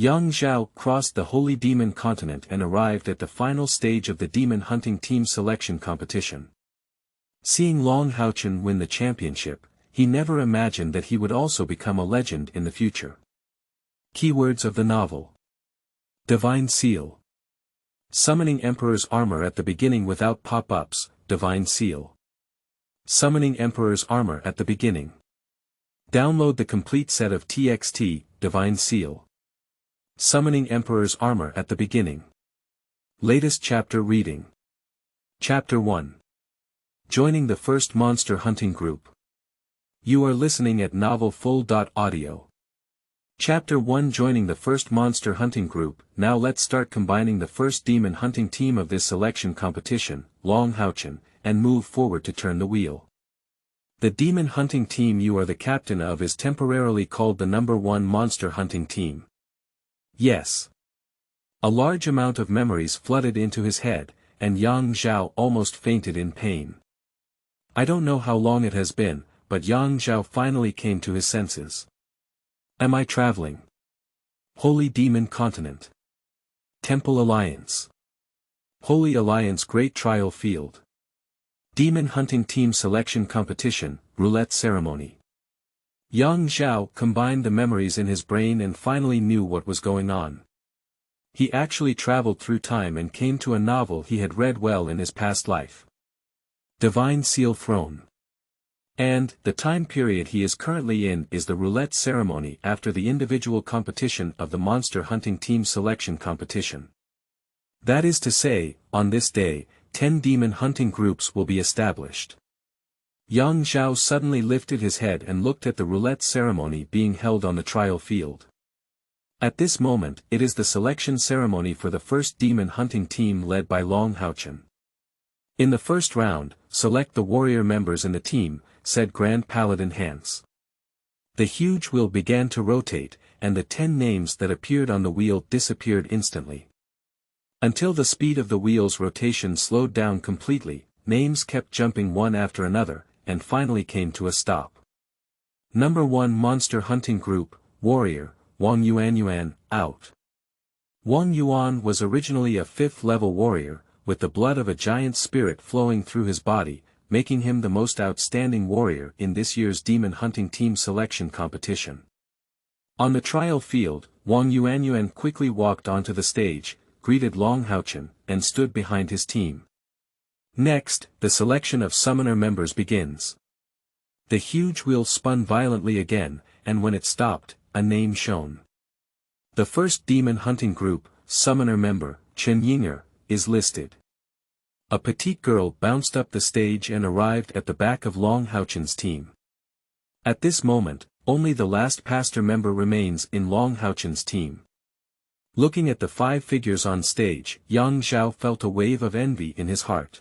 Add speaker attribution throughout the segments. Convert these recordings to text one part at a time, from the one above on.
Speaker 1: Yang Zhao crossed the Holy Demon Continent and arrived at the final stage of the Demon Hunting Team selection competition. Seeing Long Haochen win the championship, he never imagined that he would also become a legend in the future. Keywords of the novel. Divine Seal. Summoning Emperor's Armor at the beginning without pop-ups, Divine Seal. Summoning Emperor's Armor at the beginning. Download the complete set of TXT, Divine Seal. Summoning Emperor's Armor at the beginning. Latest chapter reading. Chapter 1. Joining the first monster hunting group. You are listening at novelfull.audio. Chapter 1. Joining the first monster hunting group. Now let's start combining the first demon hunting team of this selection competition, Long Haochen, and move forward to turn the wheel. The demon hunting team you are the captain of is temporarily called the number 1 monster hunting team. Yes. A large amount of memories flooded into his head, and Yang Zhao almost fainted in pain. I don't know how long it has been, but Yang Zhao finally came to his senses. Am I traveling? Holy Demon Continent. Temple Alliance. Holy Alliance Great Trial Field. Demon Hunting Team Selection Competition, Roulette Ceremony. Yang Zhao combined the memories in his brain and finally knew what was going on. He actually traveled through time and came to a novel he had read well in his past life. Divine Seal Throne. And, the time period he is currently in is the roulette ceremony after the individual competition of the Monster Hunting Team Selection Competition. That is to say, on this day, 10 demon hunting groups will be established. Yang Zhao suddenly lifted his head and looked at the roulette ceremony being held on the trial field. At this moment, it is the selection ceremony for the first demon hunting team led by Long Haochen. In the first round, select the warrior members in the team, said Grand Paladin Hans. The huge wheel began to rotate, and the 10 names that appeared on the wheel disappeared instantly. Until the speed of the wheel's rotation slowed down completely, names kept jumping one after another, and finally came to a stop. Number 1 Monster Hunting Group, Warrior, Wang Yuan, out. Wang Yuan was originally a 5th level warrior, with the blood of a giant spirit flowing through his body, making him the most outstanding warrior in this year's Demon Hunting Team Selection Competition. On the trial field, Wang Yuan quickly walked onto the stage, greeted Long Haochen, and stood behind his team. Next, the selection of summoner members begins. The huge wheel spun violently again, and when it stopped, a name shone. The first demon hunting group, summoner member, Chen Yinger, is listed. A petite girl bounced up the stage and arrived at the back of Long Haochen's team. At this moment, only the last pastor member remains in Long Haochen's team. Looking at the 5 figures on stage, Yang Zhao felt a wave of envy in his heart.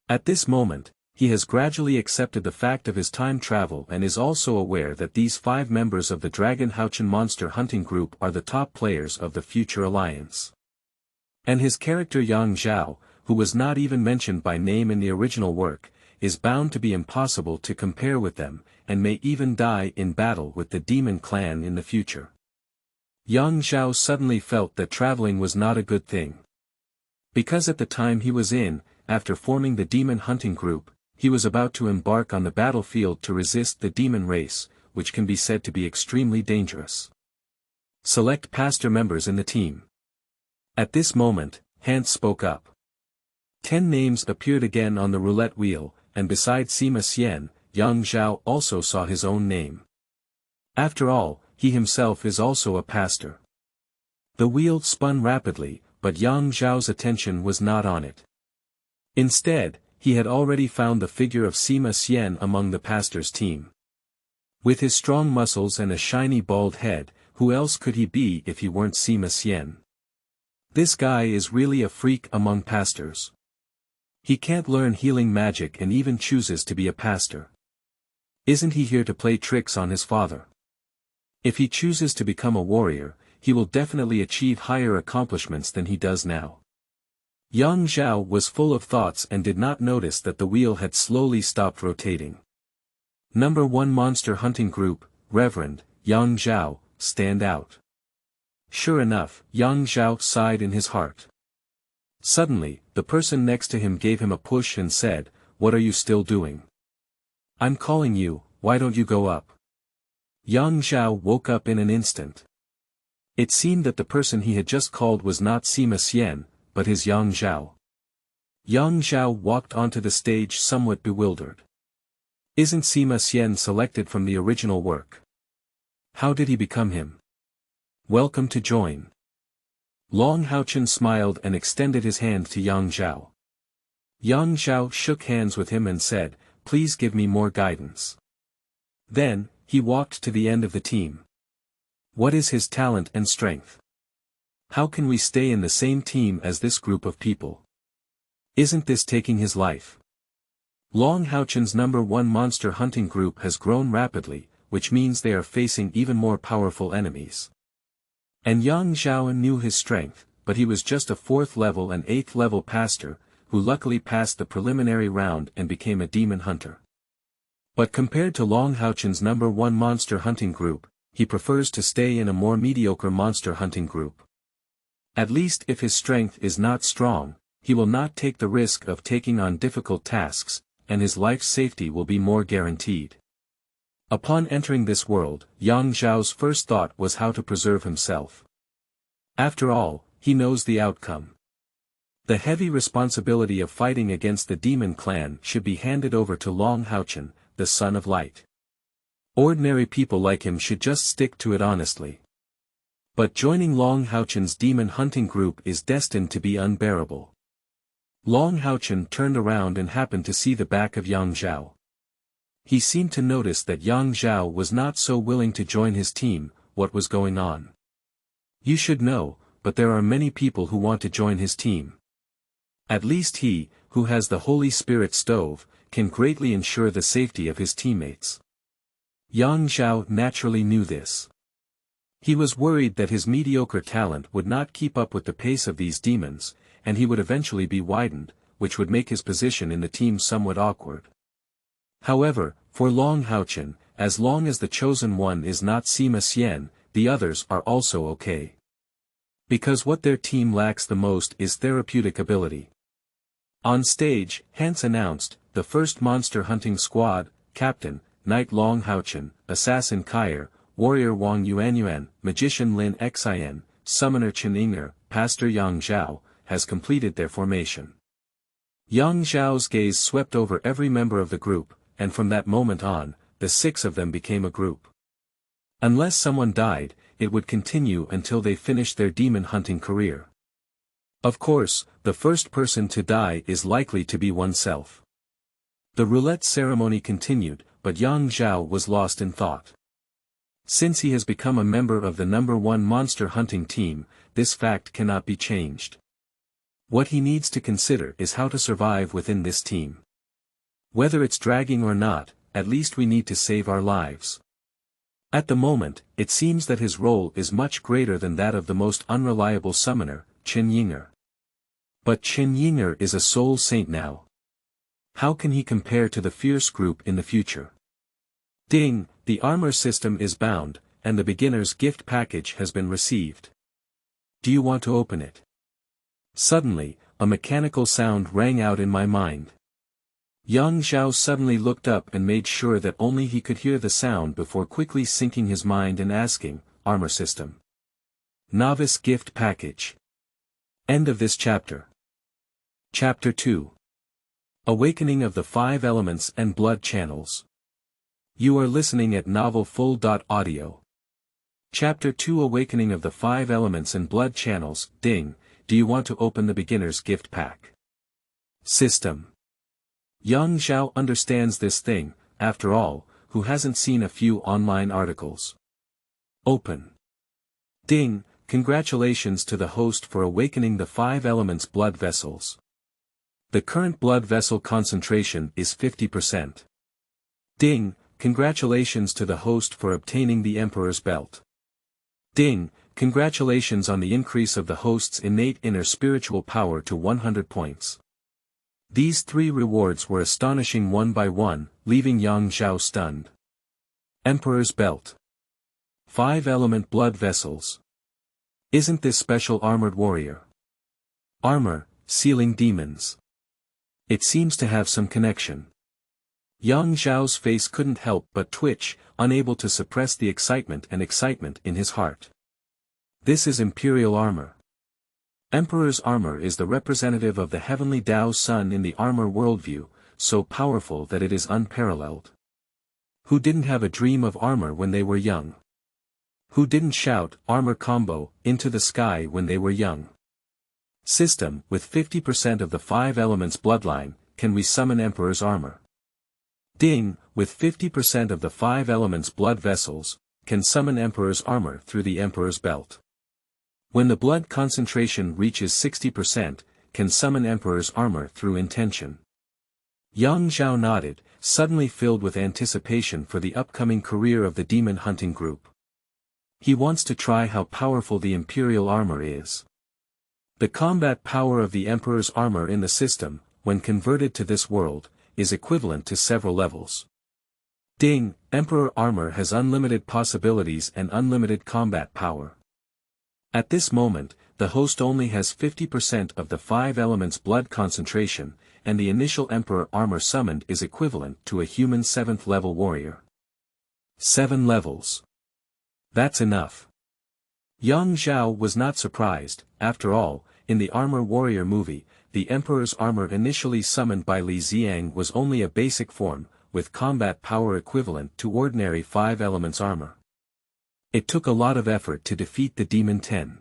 Speaker 1: At this moment, he has gradually accepted the fact of his time travel and is also aware that these 5 members of the Dragon Haochen Monster Hunting Group are the top players of the future alliance. And his character Yang Zhao, who was not even mentioned by name in the original work, is bound to be impossible to compare with them, and may even die in battle with the demon clan in the future. Yang Zhao suddenly felt that traveling was not a good thing. Because at the time he was in, after forming the demon hunting group, he was about to embark on the battlefield to resist the demon race, which can be said to be extremely dangerous. Select pastor members in the team. At this moment, Hans spoke up. 10 names appeared again on the roulette wheel, and beside Sima Xian, Yang Zhao also saw his own name. After all, he himself is also a pastor. The wheel spun rapidly, but Yang Zhao's attention was not on it. Instead, he had already found the figure of Sima Xian among the pastor's team. With his strong muscles and a shiny bald head, who else could he be if he weren't Sima Xian? This guy is really a freak among pastors. He can't learn healing magic and even chooses to be a pastor. Isn't he here to play tricks on his father? If he chooses to become a warrior, he will definitely achieve higher accomplishments than he does now. Yang Zhao was full of thoughts and did not notice that the wheel had slowly stopped rotating. Number 1 Monster Hunting Group, Reverend, Yang Zhao, stand out. Sure enough, Yang Zhao sighed in his heart. Suddenly, the person next to him gave him a push and said, "What are you still doing? I'm calling you, why don't you go up?" Yang Zhao woke up in an instant. It seemed that the person he had just called was not Sima Xian, but his Yang Zhao. Yang Zhao walked onto the stage somewhat bewildered. Isn't Sima Xian selected from the original work? How did he become him? Welcome to join. Long Haochen smiled and extended his hand to Yang Zhao. Yang Zhao shook hands with him and said, "Please give me more guidance." Then, he walked to the end of the team. What is his talent and strength? How can we stay in the same team as this group of people? Isn't this taking his life? Long Haochen's #1 monster hunting group has grown rapidly, which means they are facing even more powerful enemies. And Yang Zhao knew his strength, but he was just a 4th level and 8th level pastor, who luckily passed the preliminary round and became a demon hunter. But compared to Long Haochen's #1 monster hunting group, he prefers to stay in a more mediocre monster hunting group. At least if his strength is not strong, he will not take the risk of taking on difficult tasks, and his life's safety will be more guaranteed. Upon entering this world, Yang Zhao's first thought was how to preserve himself. After all, he knows the outcome. The heavy responsibility of fighting against the demon clan should be handed over to Long Haochen, the Son of Light. Ordinary people like him should just stick to it honestly. But joining Long Haochen's demon hunting group is destined to be unbearable. Long Haochen turned around and happened to see the back of Yang Zhao. He seemed to notice that Yang Zhao was not so willing to join his team. What was going on? You should know, but there are many people who want to join his team. At least he, who has the Holy Spirit stove, can greatly ensure the safety of his teammates. Yang Zhao naturally knew this. He was worried that his mediocre talent would not keep up with the pace of these demons, and he would eventually be widened, which would make his position in the team somewhat awkward. However, for Long Haochen, as long as the chosen one is not Sima Xian, the others are also okay. Because what their team lacks the most is therapeutic ability. On stage, Hans announced, the first monster hunting squad, Captain, Knight Long Haochen, Assassin Kair, Warrior Wang Yuanyuan, Magician Lin Xian, Summoner Chen Ying'er, Pastor Yang Zhao, has completed their formation. Yang Zhao's gaze swept over every member of the group, and from that moment on, the 6 of them became a group. Unless someone died, it would continue until they finished their demon hunting career. Of course, the first person to die is likely to be oneself. The roulette ceremony continued, but Yang Zhao was lost in thought. Since he has become a member of the #1 monster hunting team, this fact cannot be changed. What he needs to consider is how to survive within this team. Whether it's dragging or not, at least we need to save our lives. At the moment, it seems that his role is much greater than that of the most unreliable summoner, Chen Ying'er. But Chen Ying'er is a soul saint now. How can he compare to the fierce group in the future? Ding, the armor system is bound, and the beginner's gift package has been received. Do you want to open it? Suddenly, a mechanical sound rang out in my mind. Yang Zhao suddenly looked up and made sure that only he could hear the sound before quickly syncing his mind and asking, armor system. Novice gift package. End of this chapter. Chapter 2. Awakening of the 5 Elements and Blood Channels. You are listening at novelfull.audio. Chapter 2 Awakening of the 5 Elements and Blood Channels. Ding, do you want to open the beginner's gift pack? System. Yang Zhao understands this thing, after all, who hasn't seen a few online articles. Open. Ding, congratulations to the host for awakening the 5 elements blood vessels. The current blood vessel concentration is 50%. Ding, congratulations to the host for obtaining the Emperor's Belt. Ding, congratulations on the increase of the host's innate inner spiritual power to 100 points. These 3 rewards were astonishing one by one, leaving Yang Zhao stunned. Emperor's Belt. 5 element blood vessels. Isn't this special armored warrior? Armor, sealing demons. It seems to have some connection. Yang Zhao's face couldn't help but twitch, unable to suppress the excitement in his heart. This is Imperial armor. Emperor's armor is the representative of the heavenly Tao Sun in the armor worldview, so powerful that it is unparalleled. Who didn't have a dream of armor when they were young? Who didn't shout, armor combo, into the sky when they were young? System, with 50% of the 5 elements bloodline, can we summon Emperor's armor? Ding, with 50% of the 5 elements blood vessels, can summon Emperor's armor through the Emperor's belt. When the blood concentration reaches 60%, can summon Emperor's armor through intention. Yang Zhao nodded, suddenly filled with anticipation for the upcoming career of the demon hunting group. He wants to try how powerful the Imperial armor is. The combat power of the Emperor's armor in the system, when converted to this world, is equivalent to several levels. Ding, Emperor armor has unlimited possibilities and unlimited combat power. At this moment, the host only has 50% of the 5 elements blood concentration, and the initial Emperor armor summoned is equivalent to a human 7th level warrior. 7 levels. That's enough. Yang Zhao was not surprised. After all, in the Armor Warrior movie, the Emperor's armor initially summoned by Li Xiang was only a basic form, with combat power equivalent to ordinary 5 elements armor. It took a lot of effort to defeat the Demon 10.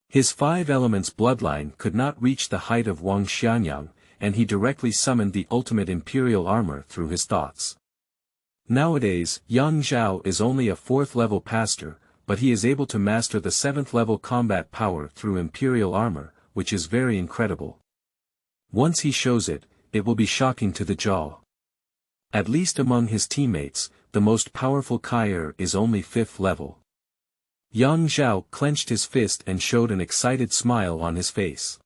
Speaker 1: His 5 elements bloodline could not reach the height of Wang Xianyang, and he directly summoned the ultimate Imperial armor through his thoughts. Nowadays, Yang Zhao is only a 4th level pastor, but he is able to master the 7th level combat power through Imperial armor, which is very incredible. Once he shows it, it will be shocking to the Zhao. At least among his teammates, the most powerful Kai'er is only 5th level. Yang Zhao clenched his fist and showed an excited smile on his face.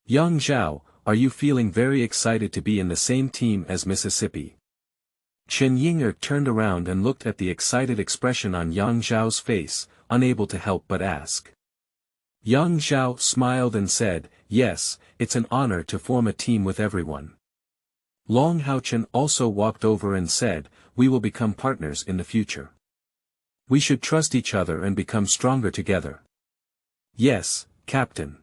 Speaker 1: Yang Zhao, are you feeling very excited to be in the same team as Mississippi? Chen Yinger turned around and looked at the excited expression on Yang Zhao's face, unable to help but ask. Yang Zhao smiled and said, yes, it's an honor to form a team with everyone. Long Haochen also walked over and said, we will become partners in the future. We should trust each other and become stronger together. Yes, Captain.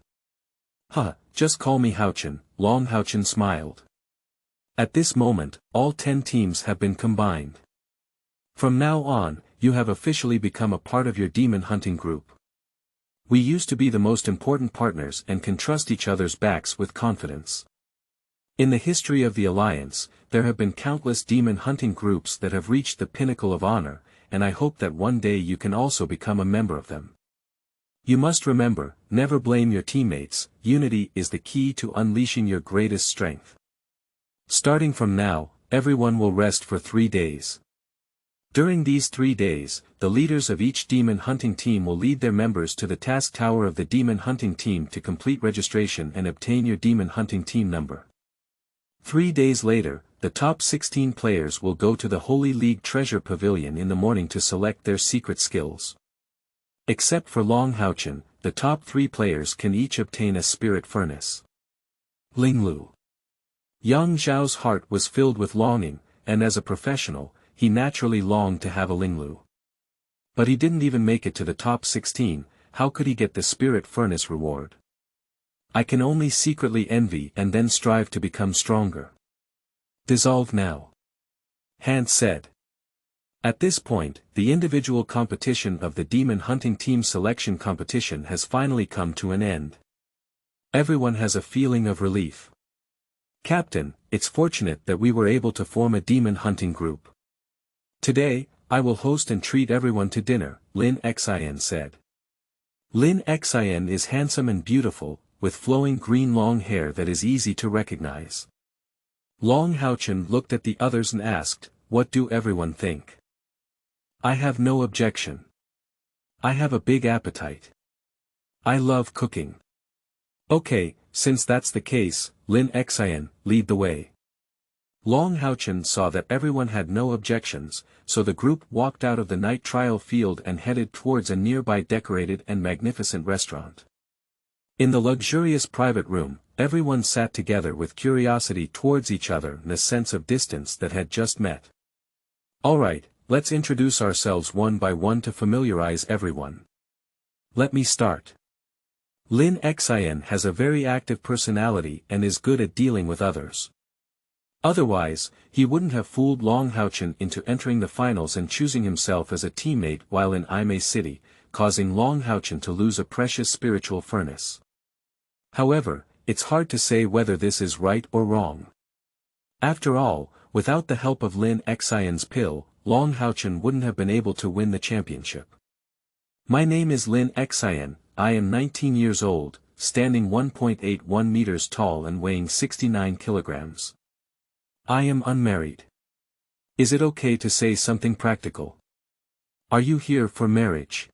Speaker 1: Just call me Haochen, Long Haochen smiled. At this moment, all 10 teams have been combined. From now on, you have officially become a part of your demon hunting group. We used to be the most important partners and can trust each other's backs with confidence. In the history of the Alliance, there have been countless demon hunting groups that have reached the pinnacle of honor, and I hope that one day you can also become a member of them. You must remember, never blame your teammates. Unity is the key to unleashing your greatest strength. Starting from now, everyone will rest for 3 days. During these 3 days, the leaders of each demon hunting team will lead their members to the task tower of the demon hunting team to complete registration and obtain your demon hunting team number. 3 days later, the top 16 players will go to the Holy League Treasure Pavilion in the morning to select their secret skills. Except for Long Haochen, the top 3 players can each obtain a spirit furnace. Linglu. Yang Zhao's heart was filled with longing, and as a professional, he naturally longed to have a Linglu. But he didn't even make it to the top 16, how could he get the spirit furnace reward? I can only secretly envy and then strive to become stronger. Dissolve now. Hans said. At this point, the individual competition of the demon hunting team selection competition has finally come to an end. Everyone has a feeling of relief. Captain, it's fortunate that we were able to form a demon hunting group. Today, I will host and treat everyone to dinner, Lin Xian said. Lin Xian is handsome and beautiful, with flowing green long hair that is easy to recognize. Long Haochen looked at the others and asked, what do everyone think? I have no objection. I have a big appetite. I love cooking. Okay, since that's the case, Lin Xian, lead the way. Long Haochen saw that everyone had no objections, so the group walked out of the night trial field and headed towards a nearby decorated and magnificent restaurant. In the luxurious private room, everyone sat together with curiosity towards each other and a sense of distance that had just met. Alright, let's introduce ourselves one by one to familiarize everyone. Let me start. Lin Xian has a very active personality and is good at dealing with others. Otherwise, he wouldn't have fooled Long Haochen into entering the finals and choosing himself as a teammate while in Imei City, causing Long Haochen to lose a precious spiritual furnace. However, it's hard to say whether this is right or wrong. After all, without the help of Lin Xian's pill, Long Haochen wouldn't have been able to win the championship. My name is Lin Xian, I am 19 years old, standing 1.81 meters tall and weighing 69 kilograms. I am unmarried. Is it okay to say something practical? Are you here for marriage?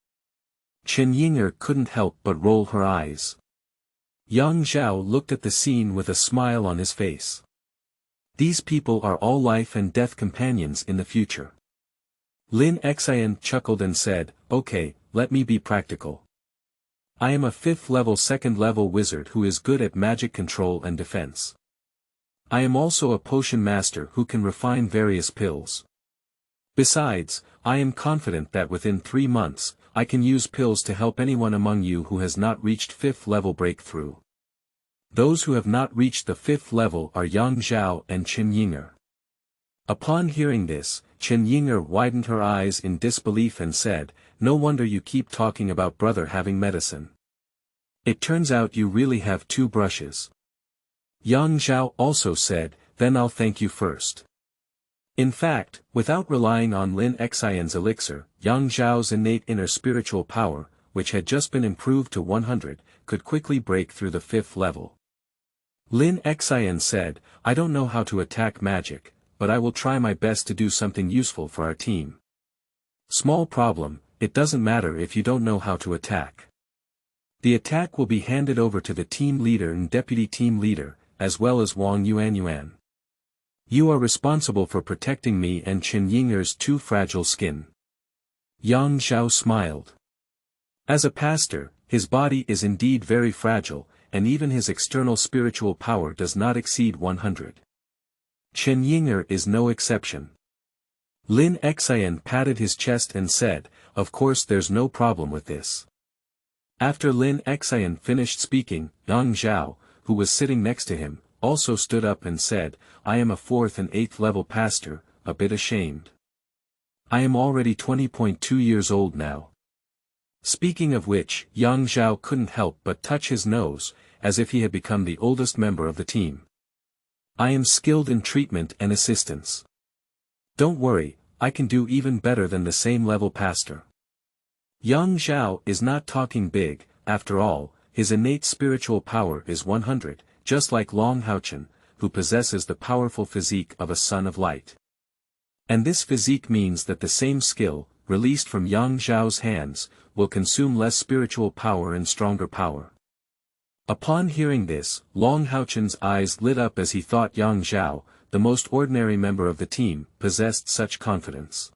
Speaker 1: Chen Yinger couldn't help but roll her eyes. Yang Zhao looked at the scene with a smile on his face. These people are all life and death companions in the future. Lin Xian chuckled and said, okay, let me be practical. I am a 5th level 2nd level wizard who is good at magic control and defense. I am also a potion master who can refine various pills. Besides, I am confident that within 3 months, I can use pills to help anyone among you who has not reached 5th level breakthrough. Those who have not reached the 5th level are Yang Zhao and Chen Yinger. Upon hearing this, Chen Yinger widened her eyes in disbelief and said, no wonder you keep talking about brother having medicine. It turns out you really have 2 brushes. Yang Zhao also said, then I'll thank you first. In fact, without relying on Lin Xian's elixir, Yang Zhao's innate inner spiritual power, which had just been improved to 100, could quickly break through the 5th level. Lin Xian said, I don't know how to attack magic, but I will try my best to do something useful for our team. Small problem, it doesn't matter if you don't know how to attack. The attack will be handed over to the team leader and deputy team leader, as well as Wang Yuan. You are responsible for protecting me and Chen Yinger's too fragile skin. Yang Zhao smiled. As a pastor, his body is indeed very fragile, and even his external spiritual power does not exceed 100. Chen Yinger is no exception. Lin Xian patted his chest and said, of course there's no problem with this. After Lin Xian finished speaking, Yang Zhao, who was sitting next to him, also stood up and said, I am a 4th and 8th level pastor, a bit ashamed. I am already 20.2 years old now. Speaking of which, Yang Zhao couldn't help but touch his nose, as if he had become the oldest member of the team. I am skilled in treatment and assistance. Don't worry, I can do even better than the same level pastor. Yang Zhao is not talking big, after all, his innate spiritual power is 100, just like Long Haochen, who possesses the powerful physique of a son of light. And this physique means that the same skill, released from Yang Zhao's hands, will consume less spiritual power and stronger power. Upon hearing this, Long Haochen's eyes lit up as he thought Yang Zhao, the most ordinary member of the team, possessed such confidence.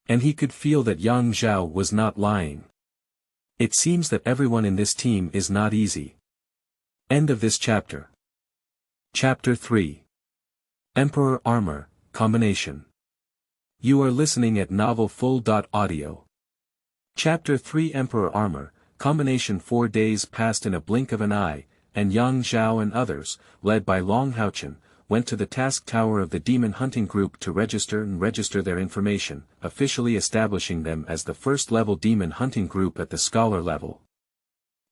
Speaker 1: And he could feel that Yang Zhao was not lying. It seems that everyone in this team is not easy. End of this chapter. Chapter 3. Emperor Armor, Combination. You are listening at novelfull.audio. Chapter 3 Emperor Armor, Combination. 4 days passed in a blink of an eye, and Yang Zhao and others, led by Long Haochen, went to the task tower of the Demon Hunting Group to register their information, officially establishing them as the first-level Demon Hunting Group at the Scholar level.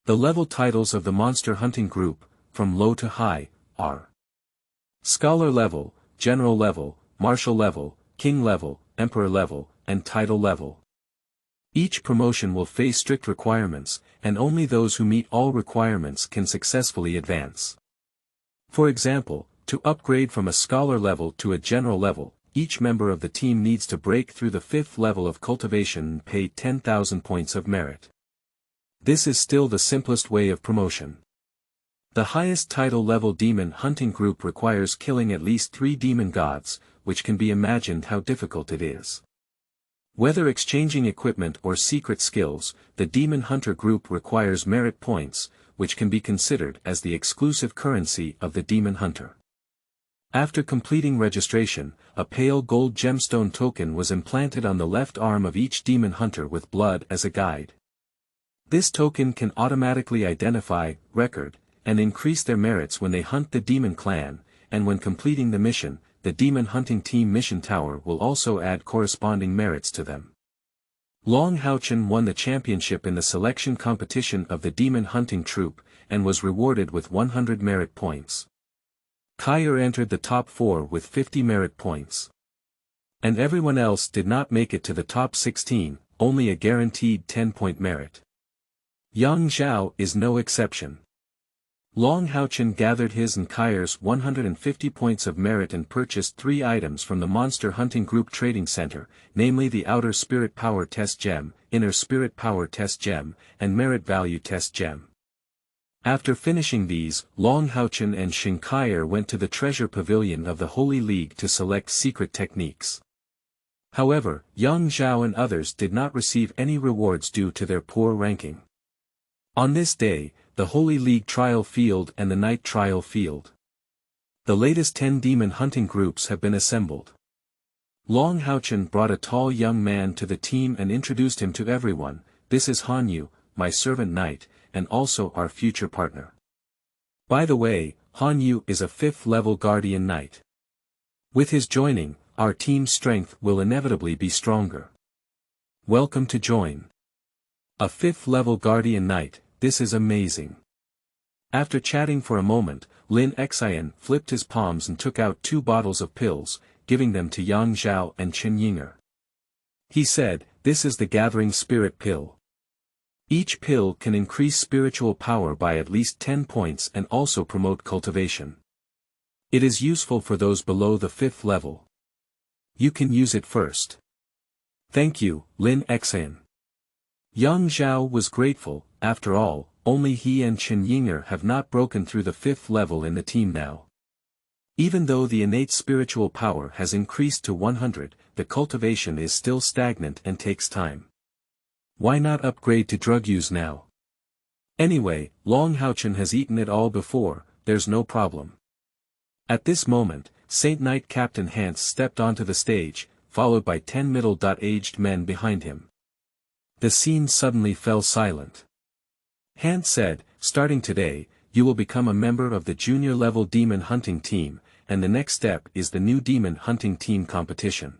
Speaker 1: The level titles of the Monster Hunting Group, from low to high, are Scholar level, General level, Martial level, King level, Emperor level, and Title level. Each promotion will face strict requirements, and only those who meet all requirements can successfully advance. For example, to upgrade from a Scholar level to a General level, each member of the team needs to break through the 5th level of cultivation and pay 10,000 points of merit. This is still the simplest way of promotion. The highest title level demon hunting group requires killing at least 3 demon gods, which can be imagined how difficult it is. Whether exchanging equipment or secret skills, the demon hunter group requires merit points, which can be considered as the exclusive currency of the demon hunter. After completing registration, a pale gold gemstone token was implanted on the left arm of each demon hunter with blood as a guide. This token can automatically identify, record, and increase their merits when they hunt the demon clan, and when completing the mission, the demon hunting team mission tower will also add corresponding merits to them. Long Haochen won the championship in the selection competition of the demon hunting troop, and was rewarded with 100 merit points. Kyer entered the top 4 with 50 merit points. And everyone else did not make it to the top 16, only a guaranteed 10-point merit. Young Zhao is no exception. Long Haochen gathered his and Kyer's 150 points of merit and purchased 3 items from the Monster Hunting Group Trading Center, namely the Outer Spirit Power Test Gem, Inner Spirit Power Test Gem, and Merit Value Test Gem. After finishing these, Long Haochen and Kyer went to the Treasure Pavilion of the Holy League to select secret techniques. However, Young Zhao and others did not receive any rewards due to their poor ranking. On this day, the Holy League Trial Field and the Night Trial Field. The latest 10 demon hunting groups have been assembled. Long Haochen brought a tall young man to the team and introduced him to everyone. This is Han Yu, my servant knight, and also our future partner. By the way, Han Yu is a 5th level guardian knight. With his joining, our team's strength will inevitably be stronger. Welcome to join. A 5th level guardian knight. This is amazing. After chatting for a moment, Lin Xian flipped his palms and took out 2 bottles of pills, giving them to Yang Zhao and Chen Yinger. He said, "This is the Gathering Spirit Pill. Each pill can increase spiritual power by at least 10 points and also promote cultivation. It is useful for those below the 5th level. You can use it first." "Thank you, Lin Xian." Yang Zhao was grateful. After all, only he and Chen Yinger have not broken through the 5th level in the team now. Even though the innate spiritual power has increased to 100, the cultivation is still stagnant and takes time. Why not upgrade to drug use now? Anyway, Long Haochen has eaten it all before, there's no problem. At this moment, Saint Knight Captain Hans stepped onto the stage, followed by 10 middle-aged men behind him. The scene suddenly fell silent. Hans said, "Starting today, you will become a member of the junior-level demon hunting team, and the next step is the new demon hunting team competition.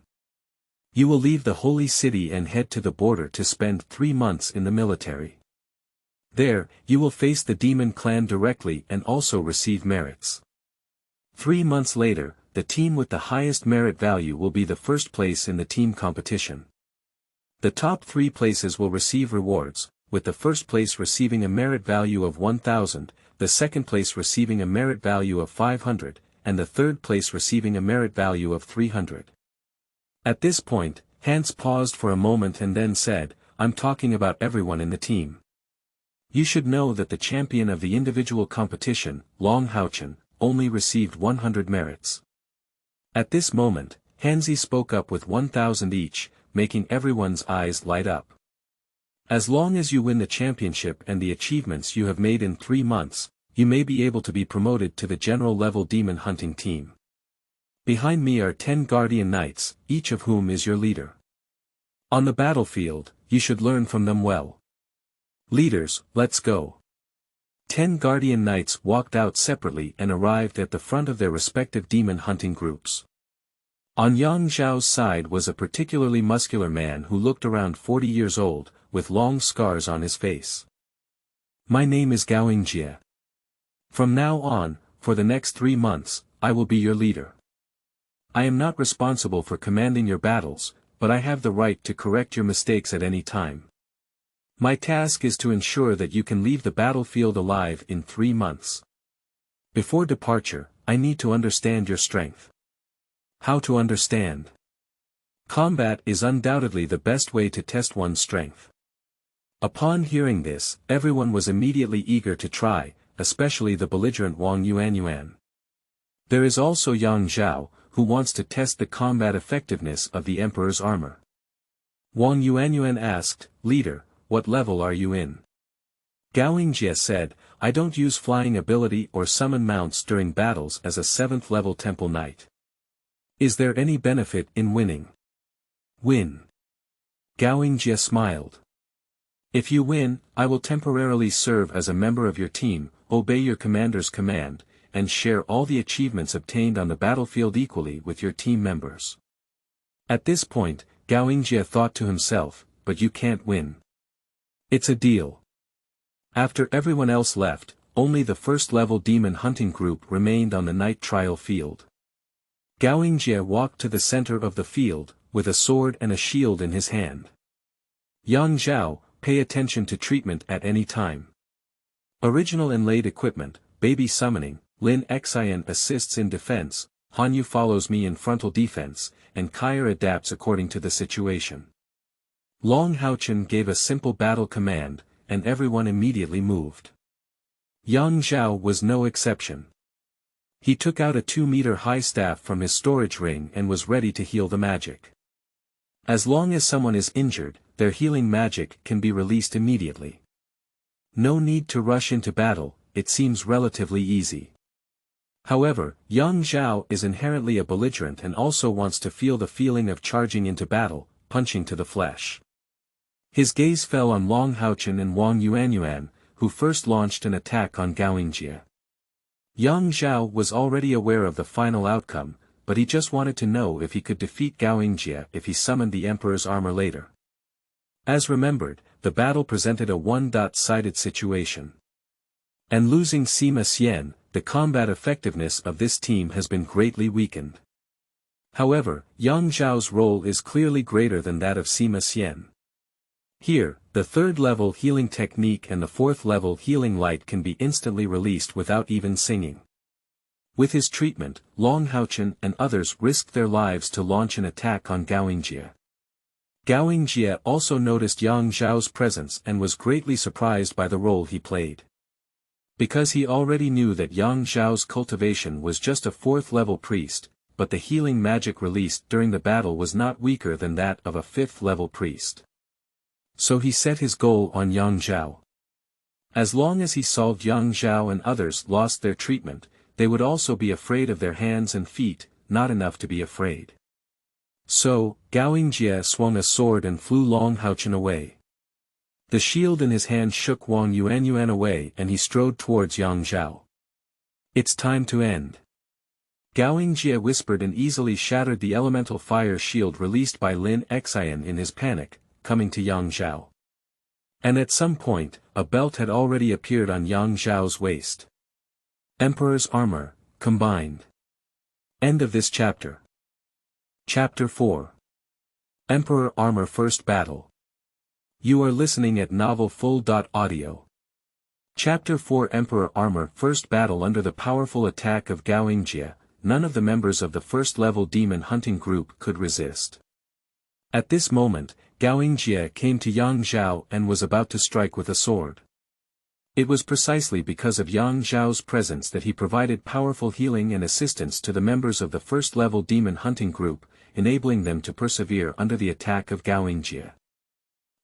Speaker 1: You will leave the holy city and head to the border to spend 3 months in the military. There, you will face the demon clan directly and also receive merits. 3 months later, the team with the highest merit value will be the first place in the team competition. The top 3 places will receive rewards, with the first place receiving a merit value of 1,000, the second place receiving a merit value of 500, and the third place receiving a merit value of 300. At this point, Hans paused for a moment and then said, "I'm talking about everyone in the team. You should know that the champion of the individual competition, Long Haochen, only received 100 merits." At this moment, Hansi spoke up with 1,000 each, making everyone's eyes light up. As long as you win the championship and the achievements you have made in 3 months, you may be able to be promoted to the general-level demon hunting team. Behind me are 10 guardian knights, each of whom is your leader. On the battlefield, you should learn from them well. Leaders, let's go. 10 guardian knights walked out separately and arrived at the front of their respective demon hunting groups. On Yang Zhao's side was a particularly muscular man who looked around 40 years old, with long scars on his face. "My name is Gaoing Jie. From now on, for the next 3 months, I will be your leader. I am not responsible for commanding your battles, but I have the right to correct your mistakes at any time. My task is to ensure that you can leave the battlefield alive in 3 months. Before departure, I need to understand your strength." How to understand? Combat is undoubtedly the best way to test one's strength. Upon hearing this, everyone was immediately eager to try, especially the belligerent Wang Yuanyuan. There is also Yang Zhao, who wants to test the combat effectiveness of the Emperor's armor. Wang Yuanyuan asked, "Leader, what level are you in?" Gao Yingjie said, "I don't use flying ability or summon mounts during battles as a 7th level temple knight. Is there any benefit in winning?" "Win." Gao Yingjie smiled. "If you win, I will temporarily serve as a member of your team, obey your commander's command, and share all the achievements obtained on the battlefield equally with your team members." At this point, Gao Yingjie thought to himself, "But you can't win. It's a deal." After everyone else left, only the first-level demon hunting group remained on the night trial field. Gao Yingjie walked to the center of the field, with a sword and a shield in his hand. "Yang Zhao, pay attention to treatment at any time. Original inlaid equipment, baby summoning, Lin Xian assists in defense, Hanyu follows me in frontal defense, and Kaier adapts according to the situation." Long Haochen gave a simple battle command, and everyone immediately moved. Yang Zhao was no exception. He took out a 2-meter-high staff from his storage ring and was ready to heal the magic. As long as someone is injured, their healing magic can be released immediately. No need to rush into battle, it seems relatively easy. However, Yang Zhao is inherently a belligerent and also wants to feel the feeling of charging into battle, punching to the flesh. His gaze fell on Long Haochen and Wang Yuanyuan, who first launched an attack on Gao Yingjie. Yang Zhao was already aware of the final outcome, but he just wanted to know if he could defeat Gao Yingjie if he summoned the Emperor's armor later. As remembered, the battle presented a one-sided situation. And losing Sima Xian, the combat effectiveness of this team has been greatly weakened. However, Yang Zhao's role is clearly greater than that of Sima Xian. Here, the 3rd-level healing technique and the 4th-level healing light can be instantly released without even singing. With his treatment, Long Haochen and others risked their lives to launch an attack on Gao Yingjie. Gao Yingjie also noticed Yang Zhao's presence and was greatly surprised by the role he played. Because he already knew that Yang Zhao's cultivation was just a 4th-level priest, but the healing magic released during the battle was not weaker than that of a 5th-level priest. So he set his goal on Yang Zhao. As long as he solved Yang Zhao and others lost their treatment, they would also be afraid of their hands and feet, not enough to be afraid. So, Gao Yingjie swung a sword and flew Long Haochen away. The shield in his hand shook Wang Yuanyuan away and he strode towards Yang Zhao. "It's time to end." Gao Yingjie whispered and easily shattered the elemental fire shield released by Lin Xian in his panic, coming to Yang Zhao. And at some point, a belt had already appeared on Yang Zhao's waist. Emperor's armor, combined. End of this chapter. Chapter 4. Emperor Armor First Battle. You are listening at novelfull.audio. Chapter 4 Emperor Armor First Battle. Under the powerful attack of Gao Yingjie, none of the members of the first-level demon hunting group could resist. At this moment, Gao Yingjie came to Yang Zhao and was about to strike with a sword. It was precisely because of Yang Zhao's presence that he provided powerful healing and assistance to the members of the first-level demon hunting group, enabling them to persevere under the attack of Gao Yingjie.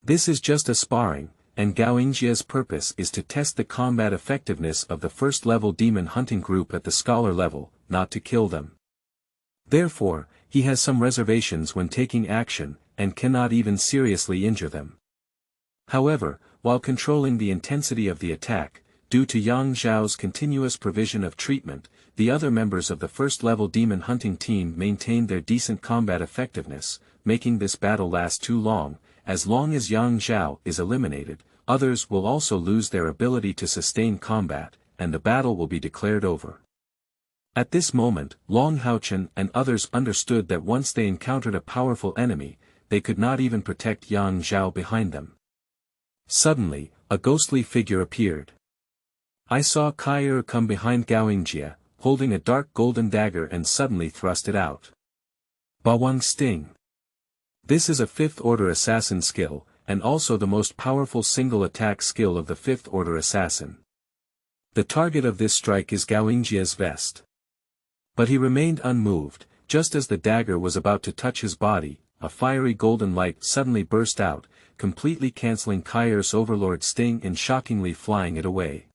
Speaker 1: This is just a sparring, and Gao Yingjie's purpose is to test the combat effectiveness of the first-level demon hunting group at the scholar level, not to kill them. Therefore, he has some reservations when taking action, and cannot even seriously injure them. However, while controlling the intensity of the attack, due to Yang Zhao's continuous provision of treatment, the other members of the first-level demon hunting team maintained their decent combat effectiveness, making this battle last too long. As long as Yang Zhao is eliminated, others will also lose their ability to sustain combat, and the battle will be declared over. At this moment, Long Haochen and others understood that once they encountered a powerful enemy, they could not even protect Yang Zhao behind them. Suddenly, a ghostly figure appeared. I saw Kaier come behind Gao Yingjie, holding a dark golden dagger and suddenly thrust it out. Bawang Sting. This is a 5th-order assassin skill, and also the most powerful single attack skill of the 5th-order assassin. The target of this strike is Gao Yingjie's vest. But he remained unmoved. Just as the dagger was about to touch his body, a fiery golden light suddenly burst out, completely cancelling Kairos Overlord's sting and shockingly flying it away.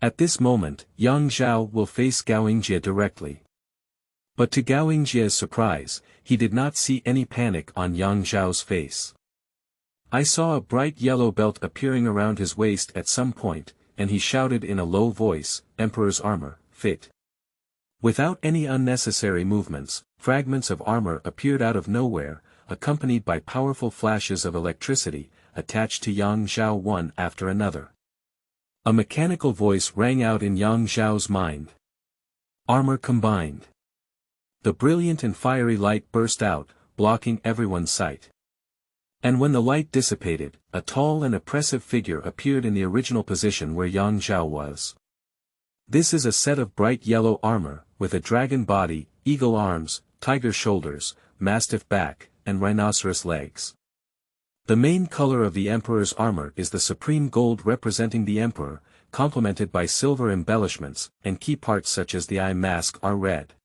Speaker 1: At this moment, Yang Zhao will face Gao Yingjie directly. But to Gao Yingjie's surprise, he did not see any panic on Yang Zhao's face. I saw a bright yellow belt appearing around his waist at some point, and he shouted in a low voice, "Emperor's armor, fit." Without any unnecessary movements, fragments of armor appeared out of nowhere, accompanied by powerful flashes of electricity, attached to Yang Zhao one after another. A mechanical voice rang out in Yang Zhao's mind. Armor combined. The brilliant and fiery light burst out, blocking everyone's sight. And when the light dissipated, a tall and oppressive figure appeared in the original position where Yang Zhao was. This is a set of bright yellow armor, with a dragon body, eagle arms, tiger shoulders, mastiff back, and rhinoceros legs. The main color of the Emperor's armor is the supreme gold representing the Emperor, complemented by silver embellishments, and key parts such as the eye mask are red.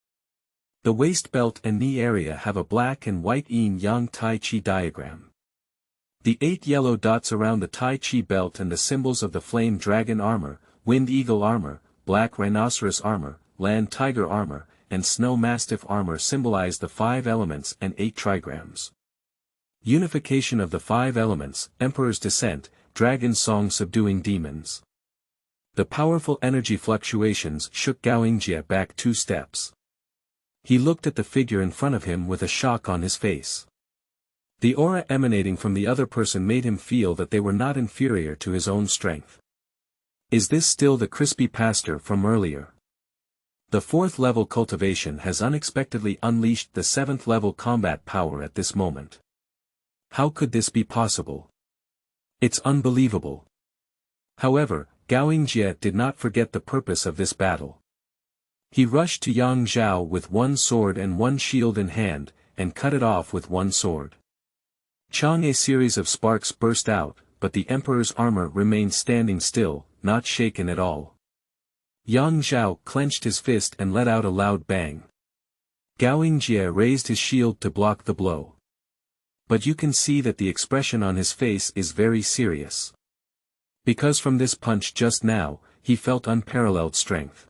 Speaker 1: The waist belt and knee area have a black and white yin-yang Tai Chi diagram. The 8 yellow dots around the Tai Chi belt and the symbols of the flame dragon armor, wind eagle armor, black rhinoceros armor, land tiger armor, and snow mastiff armor symbolize the 5 elements and 8 trigrams. Unification of the 5 elements, Emperor's descent, dragon song subduing demons. The powerful energy fluctuations shook Gao Yingjie back 2 steps. He looked at the figure in front of him with a shock on his face. The aura emanating from the other person made him feel that they were not inferior to his own strength. Is this still the crispy pastor from earlier? The 4th level cultivation has unexpectedly unleashed the 7th level combat power at this moment. How could this be possible? It's unbelievable. However, Gao Yingjie did not forget the purpose of this battle. He rushed to Yang Zhao with 1 sword and 1 shield in hand, and cut it off with 1 sword. A series of sparks burst out, but the Emperor's armor remained standing still, not shaken at all. Yang Zhao clenched his fist and let out a loud bang. Gao Yingjie raised his shield to block the blow. But you can see that the expression on his face is very serious. Because from this punch just now, he felt unparalleled strength.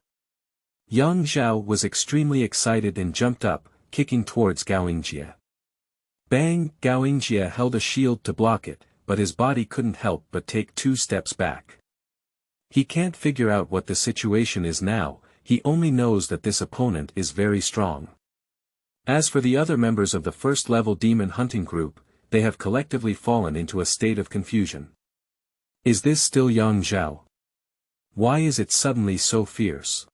Speaker 1: Yang Zhao was extremely excited and jumped up, kicking towards Gao Yingjie. Bang! Gao Yingjie held a shield to block it, but his body couldn't help but take 2 steps back. He can't figure out what the situation is now, he only knows that this opponent is very strong. As for the other members of the 1st level demon hunting group, they have collectively fallen into a state of confusion. Is this still Yang Zhao? Why is it suddenly so fierce?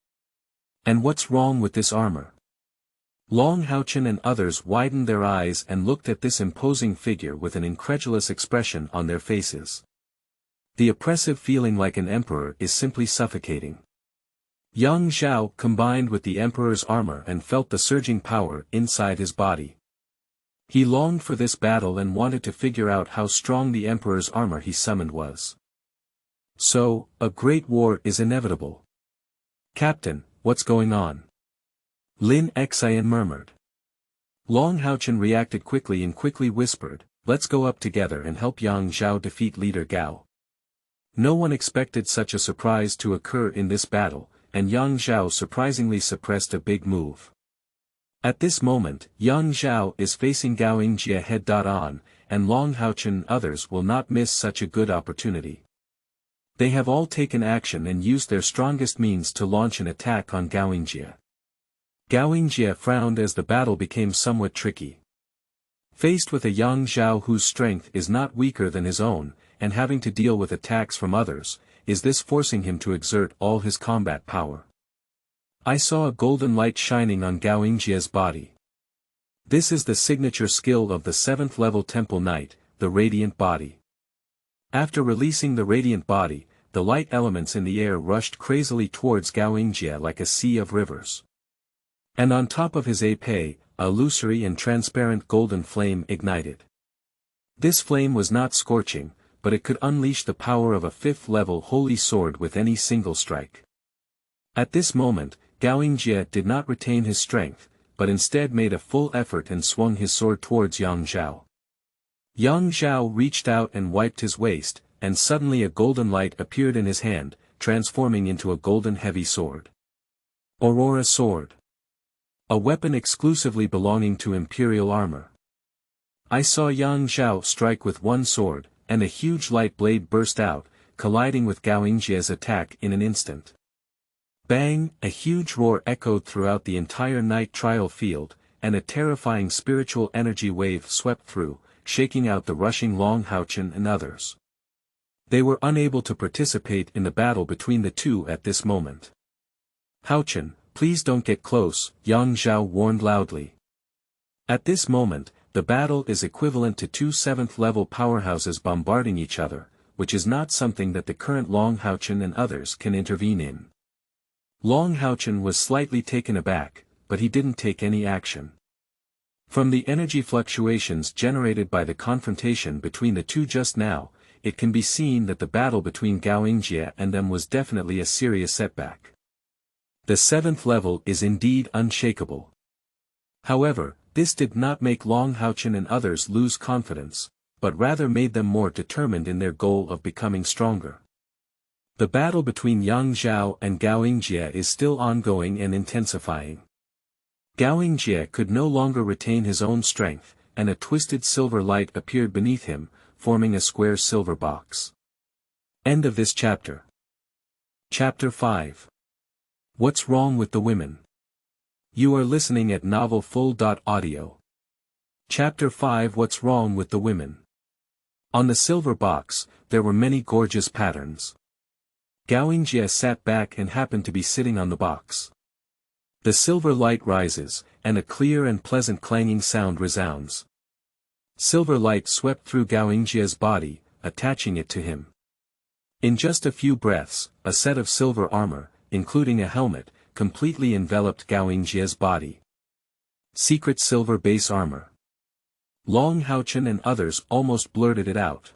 Speaker 1: And what's wrong with this armor? Long Haochen and others widened their eyes and looked at this imposing figure with an incredulous expression on their faces. The oppressive feeling like an emperor is simply suffocating. Yang Zhao combined with the Emperor's armor and felt the surging power inside his body. He longed for this battle and wanted to figure out how strong the Emperor's armor he summoned was. So, a great war is inevitable. Captain, what's going on? Lin Xian murmured. Long Haochen reacted quickly and quickly whispered, let's go up together and help Yang Zhao defeat leader Gao. No one expected such a surprise to occur in this battle, and Yang Zhao surprisingly suppressed a big move. At this moment, Yang Zhao is facing Gao Yingjie head-on, and Long Haochen and others will not miss such a good opportunity. They have all taken action and used their strongest means to launch an attack on Gao Yingjie. Gao Yingjie frowned as the battle became somewhat tricky. Faced with a Yang Zhao whose strength is not weaker than his own, and having to deal with attacks from others, is this forcing him to exert all his combat power? I saw a golden light shining on Gao Yingjie's body. This is the signature skill of the 7th level Temple Knight, the Radiant Body. After releasing the Radiant Body, the light elements in the air rushed crazily towards Gao Yingjie like a sea of rivers. And on top of his épée, a illusory and transparent golden flame ignited. This flame was not scorching, but it could unleash the power of a 5th-level holy sword with any single strike. At this moment, Gao Yingjie did not retain his strength, but instead made a full effort and swung his sword towards Yang Zhao. Yang Zhao reached out and wiped his waist, and suddenly a golden light appeared in his hand, transforming into a golden heavy sword. Aurora Sword. A weapon exclusively belonging to Imperial armor. I saw Yang Zhao strike with one sword, and a huge light blade burst out, colliding with Gao Yingjie's attack in an instant. Bang! A huge roar echoed throughout the entire night trial field, and a terrifying spiritual energy wave swept through, shaking out the rushing Long Haochen and others. They were unable to participate in the battle between the two at this moment. Haochen, please don't get close, Yang Zhao warned loudly. At this moment, the battle is equivalent to two 7th-level powerhouses bombarding each other, which is not something that the current Long Haochen and others can intervene in. Long Haochen was slightly taken aback, but he didn't take any action. From the energy fluctuations generated by the confrontation between the two just now, it can be seen that the battle between Gao Yingjie and them was definitely a serious setback. The 7th level is indeed unshakable. However, this did not make Long Haochen and others lose confidence, but rather made them more determined in their goal of becoming stronger. The battle between Yang Zhao and Gao Yingjie is still ongoing and intensifying. Gao Yingjie could no longer retain his own strength, and a twisted silver light appeared beneath him, forming a square silver box. End of this chapter. Chapter 5. What's wrong with the women? You are listening at novelfull.audio. Chapter 5. What's wrong with the women? On the silver box, there were many gorgeous patterns. Gao Yingjie sat back and happened to be sitting on the box. The silver light rises, and a clear and pleasant clanging sound resounds. Silver light swept through Gao Yingjie's body, attaching it to him. In just a few breaths, a set of silver armor, including a helmet, completely enveloped Gao Yingjie's body. Secret silver base armor. Long Haochen and others almost blurted it out.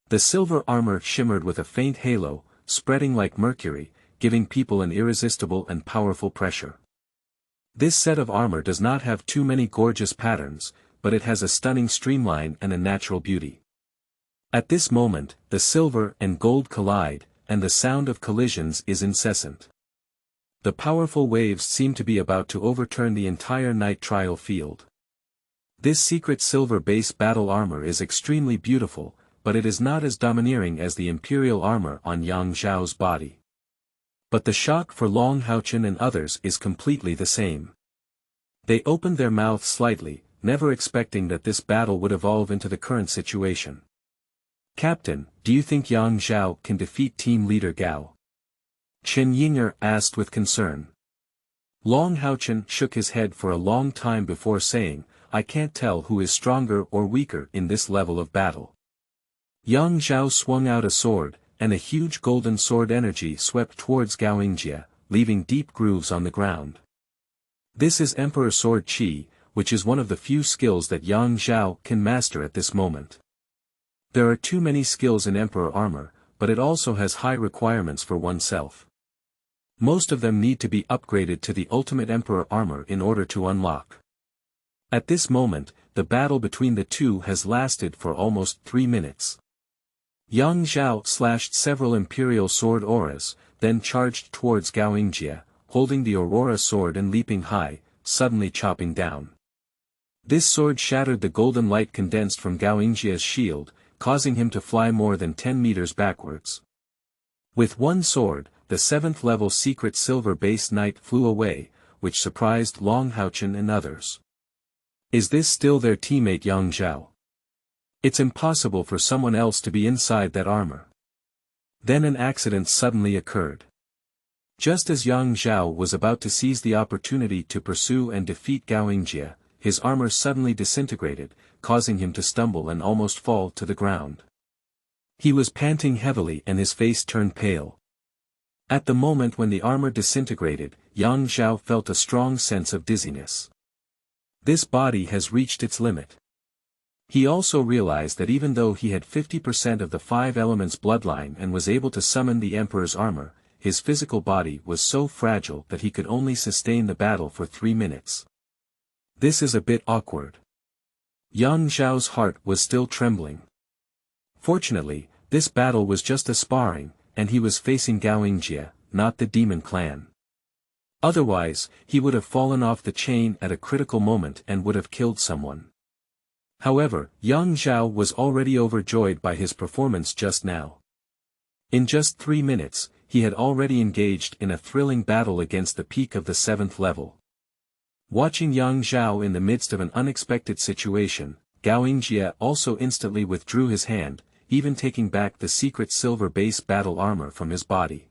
Speaker 1: The silver armor shimmered with a faint halo, spreading like mercury, giving people an irresistible and powerful pressure. This set of armor does not have too many gorgeous patterns, but it has a stunning streamline and a natural beauty. At this moment, the silver and gold collide, and the sound of collisions is incessant. The powerful waves seem to be about to overturn the entire night trial field. This secret silver base battle armor is extremely beautiful, but it is not as domineering as the imperial armor on Yang Zhao's body. But the shock for Long Haochen and others is completely the same. They opened their mouths slightly, never expecting that this battle would evolve into the current situation. Captain, do you think Yang Zhao can defeat team leader Gao? Chen Yinger asked with concern. Long Haochen shook his head for a long time before saying, I can't tell who is stronger or weaker in this level of battle. Yang Zhao swung out a sword, and a huge golden sword energy swept towards Gao Yingjie, leaving deep grooves on the ground. This is Emperor Sword Qi, which is one of the few skills that Yang Zhao can master at this moment. There are too many skills in Emperor armor, but it also has high requirements for oneself. Most of them need to be upgraded to the ultimate Emperor armor in order to unlock. At this moment, the battle between the two has lasted for almost 3 minutes. Yang Zhao slashed several imperial sword auras, then charged towards Gao Yingjie, holding the aurora sword and leaping high, suddenly chopping down. This sword shattered the golden light condensed from Gao Yingjie's shield, causing him to fly more than 10 meters backwards. With one sword, the 7th level secret silver base knight flew away, which surprised Long Haochen and others. Is this still their teammate Yang Zhao? It's impossible for someone else to be inside that armor. Then an accident suddenly occurred. Just as Yang Zhao was about to seize the opportunity to pursue and defeat Gao Yingjie, his armor suddenly disintegrated, causing him to stumble and almost fall to the ground. He was panting heavily and his face turned pale. At the moment when the armor disintegrated, Yang Zhao felt a strong sense of dizziness. This body has reached its limit. He also realized that even though he had 50% of the five elements bloodline and was able to summon the Emperor's armor, his physical body was so fragile that he could only sustain the battle for 3 minutes. This is a bit awkward. Yang Zhao's heart was still trembling. Fortunately, this battle was just a sparring, and he was facing Gao Yingjie, not the demon clan. Otherwise, he would have fallen off the chain at a critical moment and would have killed someone. However, Yang Zhao was already overjoyed by his performance just now. In just 3 minutes, he had already engaged in a thrilling battle against the peak of the 7th level. Watching Yang Zhao in the midst of an unexpected situation, Gao Yingjie also instantly withdrew his hand, even taking back the secret silver base battle armor from his body.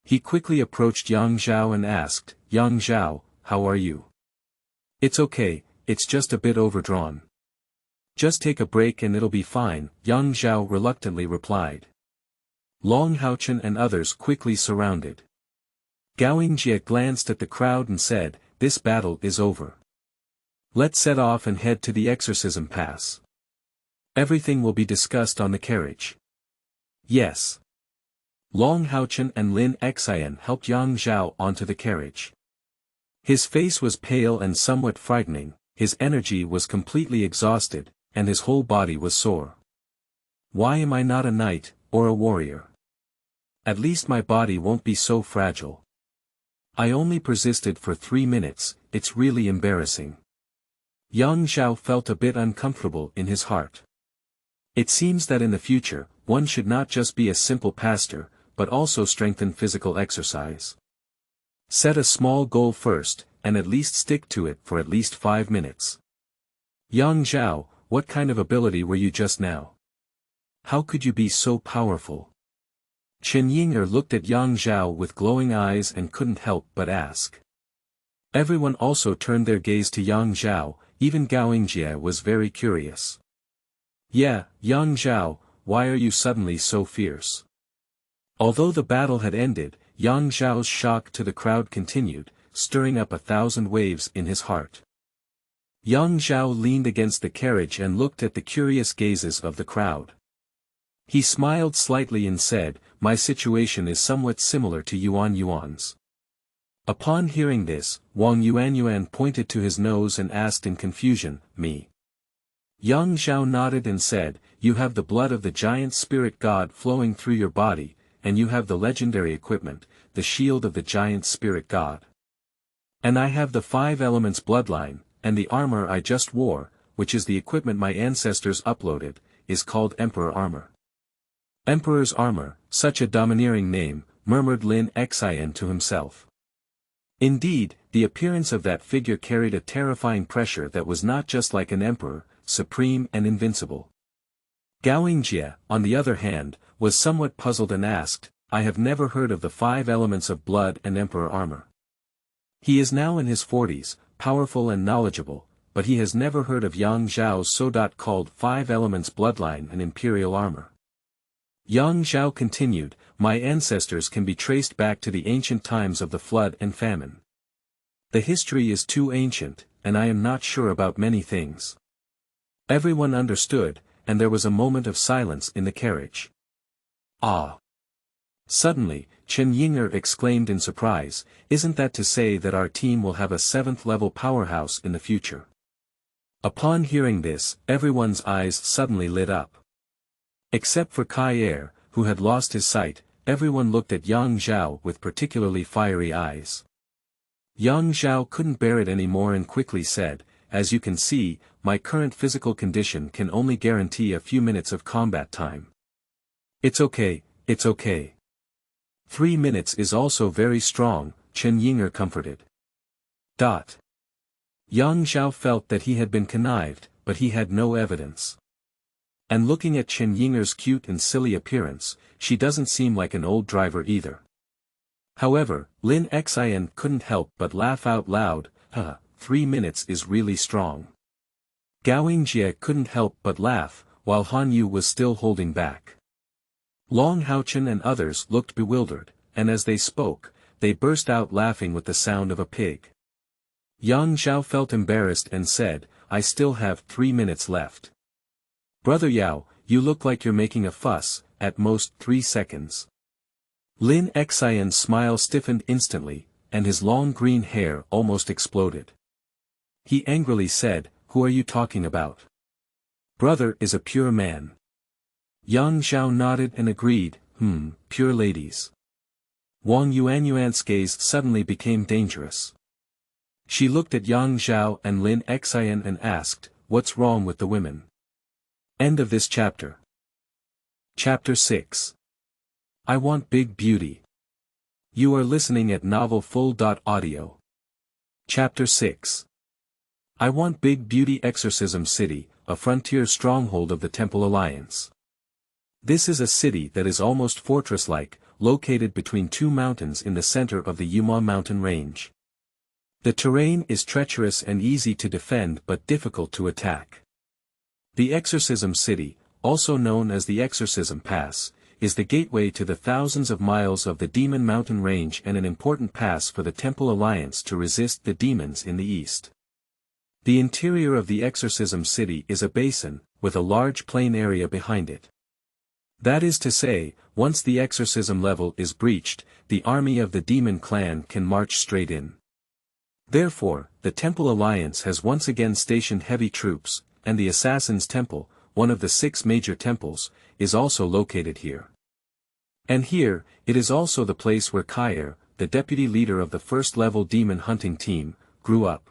Speaker 1: He quickly approached Yang Zhao and asked, "Yang Zhao, how are you?" "It's okay, it's just a bit overdrawn. Just take a break and it'll be fine," Yang Zhao reluctantly replied. Long Haochen and others quickly surrounded. Gao Yingjie glanced at the crowd and said, "This battle is over. Let's set off and head to the exorcism pass. Everything will be discussed on the carriage." "Yes." Long Haochen and Lin Xian helped Yang Zhao onto the carriage. His face was pale and somewhat frightening, his energy was completely exhausted, and his whole body was sore. "Why am I not a knight, or a warrior? At least my body won't be so fragile. I only persisted for 3 minutes, it's really embarrassing." Yang Zhao felt a bit uncomfortable in his heart. It seems that in the future, one should not just be a simple pastor, but also strengthen physical exercise. Set a small goal first, and at least stick to it for at least 5 minutes. "Yang Zhao, what kind of ability were you just now? How could you be so powerful?" Chen Ying'er looked at Yang Zhao with glowing eyes and couldn't help but ask. Everyone also turned their gaze to Yang Zhao, even Gao Yingjie was very curious. "Yeah, Yang Zhao, why are you suddenly so fierce?" Although the battle had ended, Yang Zhao's shock to the crowd continued, stirring up 1,000 waves in his heart. Yang Zhao leaned against the carriage and looked at the curious gazes of the crowd. He smiled slightly and said, "My situation is somewhat similar to Yuan Yuan's." Upon hearing this, Wang Yuan pointed to his nose and asked in confusion, "Me?" Yang Zhao nodded and said, "You have the blood of the giant spirit god flowing through your body, and you have the legendary equipment, the shield of the giant spirit god. And I have the 5 elements bloodline, and the armor I just wore, which is the equipment my ancestors uploaded, is called Emperor Armor." "Emperor's Armor, such a domineering name," murmured Lin Xian to himself. Indeed, the appearance of that figure carried a terrifying pressure that was not just like an emperor, supreme and invincible. Gao Yingjie, on the other hand, was somewhat puzzled and asked, "I have never heard of the 5 elements of blood and Emperor Armor." He is now in his 40s, powerful and knowledgeable, but he has never heard of Yang Zhao's so-called 5 elements bloodline and Imperial Armor. Yang Zhao continued, "My ancestors can be traced back to the ancient times of the flood and famine. The history is too ancient, and I am not sure about many things." Everyone understood, and there was a moment of silence in the carriage. "Ah!" Suddenly, Chen Ying'er exclaimed in surprise, "Isn't that to say that our team will have a 7th-level powerhouse in the future?" Upon hearing this, everyone's eyes suddenly lit up. Except for Kai Er, who had lost his sight, everyone looked at Yang Zhao with particularly fiery eyes. Yang Zhao couldn't bear it anymore and quickly said, "As you can see, my current physical condition can only guarantee a few minutes of combat time." It's okay. 3 minutes is also very strong," Chen Ying'er comforted. Yang Zhao felt that he had been connived, but he had no evidence. And looking at Chen Ying'er's cute and silly appearance, she doesn't seem like an old driver either. However, Lin Xian couldn't help but laugh out loud, 3 minutes is really strong." Gao Yingjie couldn't help but laugh, while Han Yu was still holding back. Long Haochen and others looked bewildered, and as they spoke, they burst out laughing with the sound of a pig. Yang Zhao felt embarrassed and said, "I still have 3 minutes left. Brother Yao, you look like you're making a fuss, at most 3 seconds. Lin Xian's smile stiffened instantly, and his long green hair almost exploded. He angrily said, "Who are you talking about? Brother is a pure man." Yang Zhao nodded and agreed, pure ladies. Wang Yuanyuan's gaze suddenly became dangerous. She looked at Yang Zhao and Lin Xian and asked, "What's wrong with the women?" End of this chapter. Chapter 6. I Want Big Beauty. You are listening at novelfull.audio. Chapter 6. I Want Big Beauty. Exorcism City, a frontier stronghold of the Temple Alliance. This is a city that is almost fortress-like, located between 2 mountains in the center of the Yuma mountain range. The terrain is treacherous and easy to defend but difficult to attack. The Exorcism City, also known as the Exorcism Pass, is the gateway to the thousands of miles of the Demon Mountain Range and an important pass for the Temple Alliance to resist the demons in the east. The interior of the Exorcism City is a basin, with a large plain area behind it. That is to say, once the exorcism level is breached, the army of the demon clan can march straight in. Therefore, the Temple Alliance has once again stationed heavy troops, and the Assassin's Temple, one of the 6 major temples, is also located here. And here, it is also the place where Kair, the deputy leader of the first-level demon hunting team, grew up.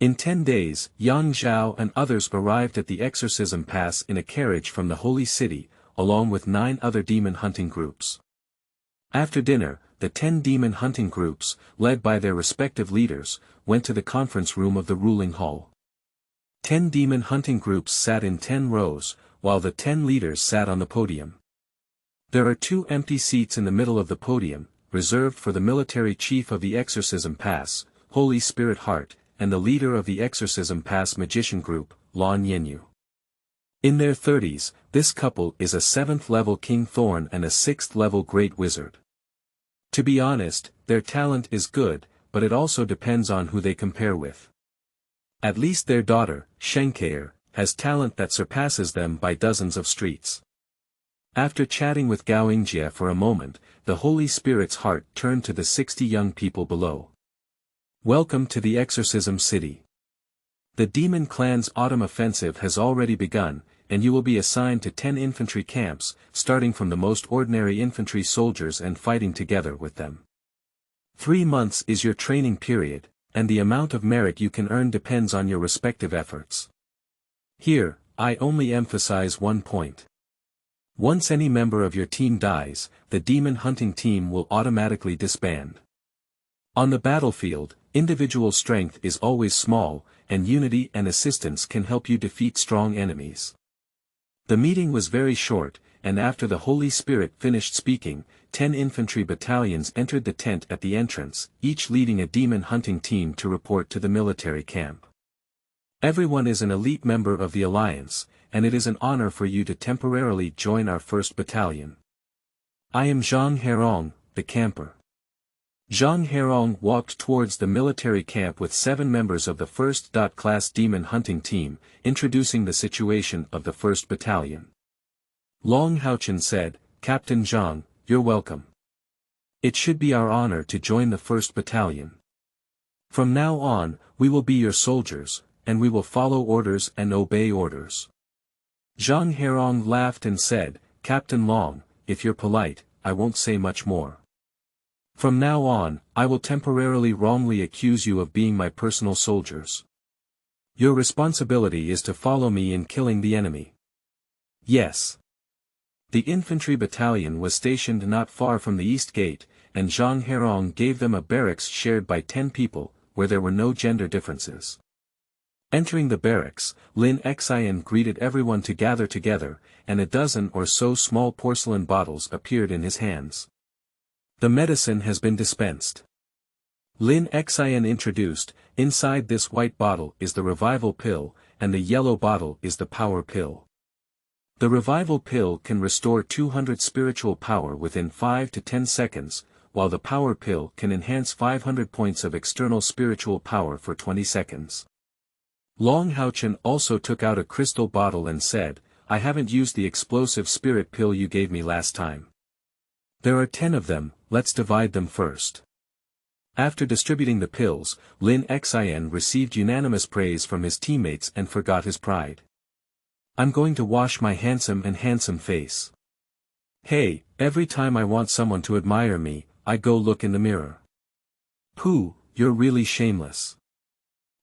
Speaker 1: In 10 days, Yang Zhao and others arrived at the Exorcism Pass in a carriage from the Holy City, along with 9 other demon hunting groups. After dinner, the 10 demon hunting groups, led by their respective leaders, went to the conference room of the ruling hall. 10 demon hunting groups sat in 10 rows, while the 10 leaders sat on the podium. There are 2 empty seats in the middle of the podium, reserved for the military chief of the Exorcism Pass, Holy Spirit Heart, and the leader of the Exorcism Pass magician group, Lan Yenyu. In their 30s, this couple is a 7th-level King Thorn and a 6th-level Great Wizard. To be honest, their talent is good, but it also depends on who they compare with. At least their daughter, Shenkair, has talent that surpasses them by dozens of streets. After chatting with Gao Yingjie for a moment, the Holy Spirit's heart turned to the 60 young people below. Welcome to the Exorcism City. The Demon Clan's autumn offensive has already begun, and you will be assigned to 10 infantry camps, starting from the most ordinary infantry soldiers and fighting together with them. 3 months is your training period, and the amount of merit you can earn depends on your respective efforts. Here, I only emphasize one point. Once any member of your team dies, the demon hunting team will automatically disband. On the battlefield, individual strength is always small, and unity and assistance can help you defeat strong enemies. The meeting was very short, and after the Holy Spirit finished speaking, 10 infantry battalions entered the tent at the entrance, each leading a demon hunting team to report to the military camp. Everyone is an elite member of the Alliance, and it is an honor for you to temporarily join our 1st Battalion. I am Zhang Herong, the camper. Zhang Herong walked towards the military camp with 7 members of the 1st class demon hunting team, introducing the situation of the 1st Battalion. Long Haochen said, "Captain Zhang, you're welcome. It should be our honor to join the 1st Battalion. From now on, we will be your soldiers, and we will follow orders and obey orders." Zhang Herong laughed and said, "Captain Long, if you're polite, I won't say much more. From now on, I will temporarily wrongly accuse you of being my personal soldiers. Your responsibility is to follow me in killing the enemy." Yes. The infantry battalion was stationed not far from the east gate, and Zhang Herong gave them a barracks shared by 10 people, where there were no gender differences. Entering the barracks, Lin Xian greeted everyone to gather together, and a dozen or so small porcelain bottles appeared in his hands. "The medicine has been dispensed," Lin Xian introduced. "Inside this white bottle is the revival pill, and the yellow bottle is the power pill. The revival pill can restore 200 spiritual power within 5 to 10 seconds, while the power pill can enhance 500 points of external spiritual power for 20 seconds. Long Haochen also took out a crystal bottle and said, I haven't used the explosive spirit pill you gave me last time. There are 10 of them, let's divide them first. After distributing the pills, Lin Xian received unanimous praise from his teammates and forgot his pride. I'm going to wash my handsome face. Hey, every time I want someone to admire me, I go look in the mirror. Pooh, you're really shameless.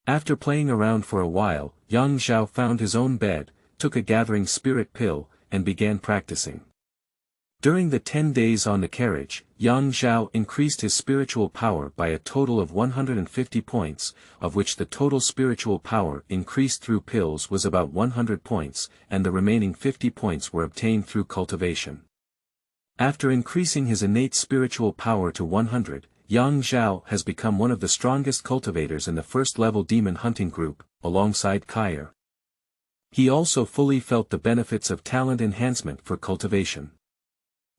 Speaker 1: After playing around for a while, Yang Zhao found his own bed, took a gathering spirit pill, and began practicing. During the 10 days on the carriage, Yang Zhao increased his spiritual power by a total of 150 points, of which the total spiritual power increased through pills was about 100 points, and the remaining 50 points were obtained through cultivation. After increasing his innate spiritual power to 100, Yang Zhao has become one of the strongest cultivators in the first-level demon hunting group, alongside Kaier. He also fully felt the benefits of talent enhancement for cultivation.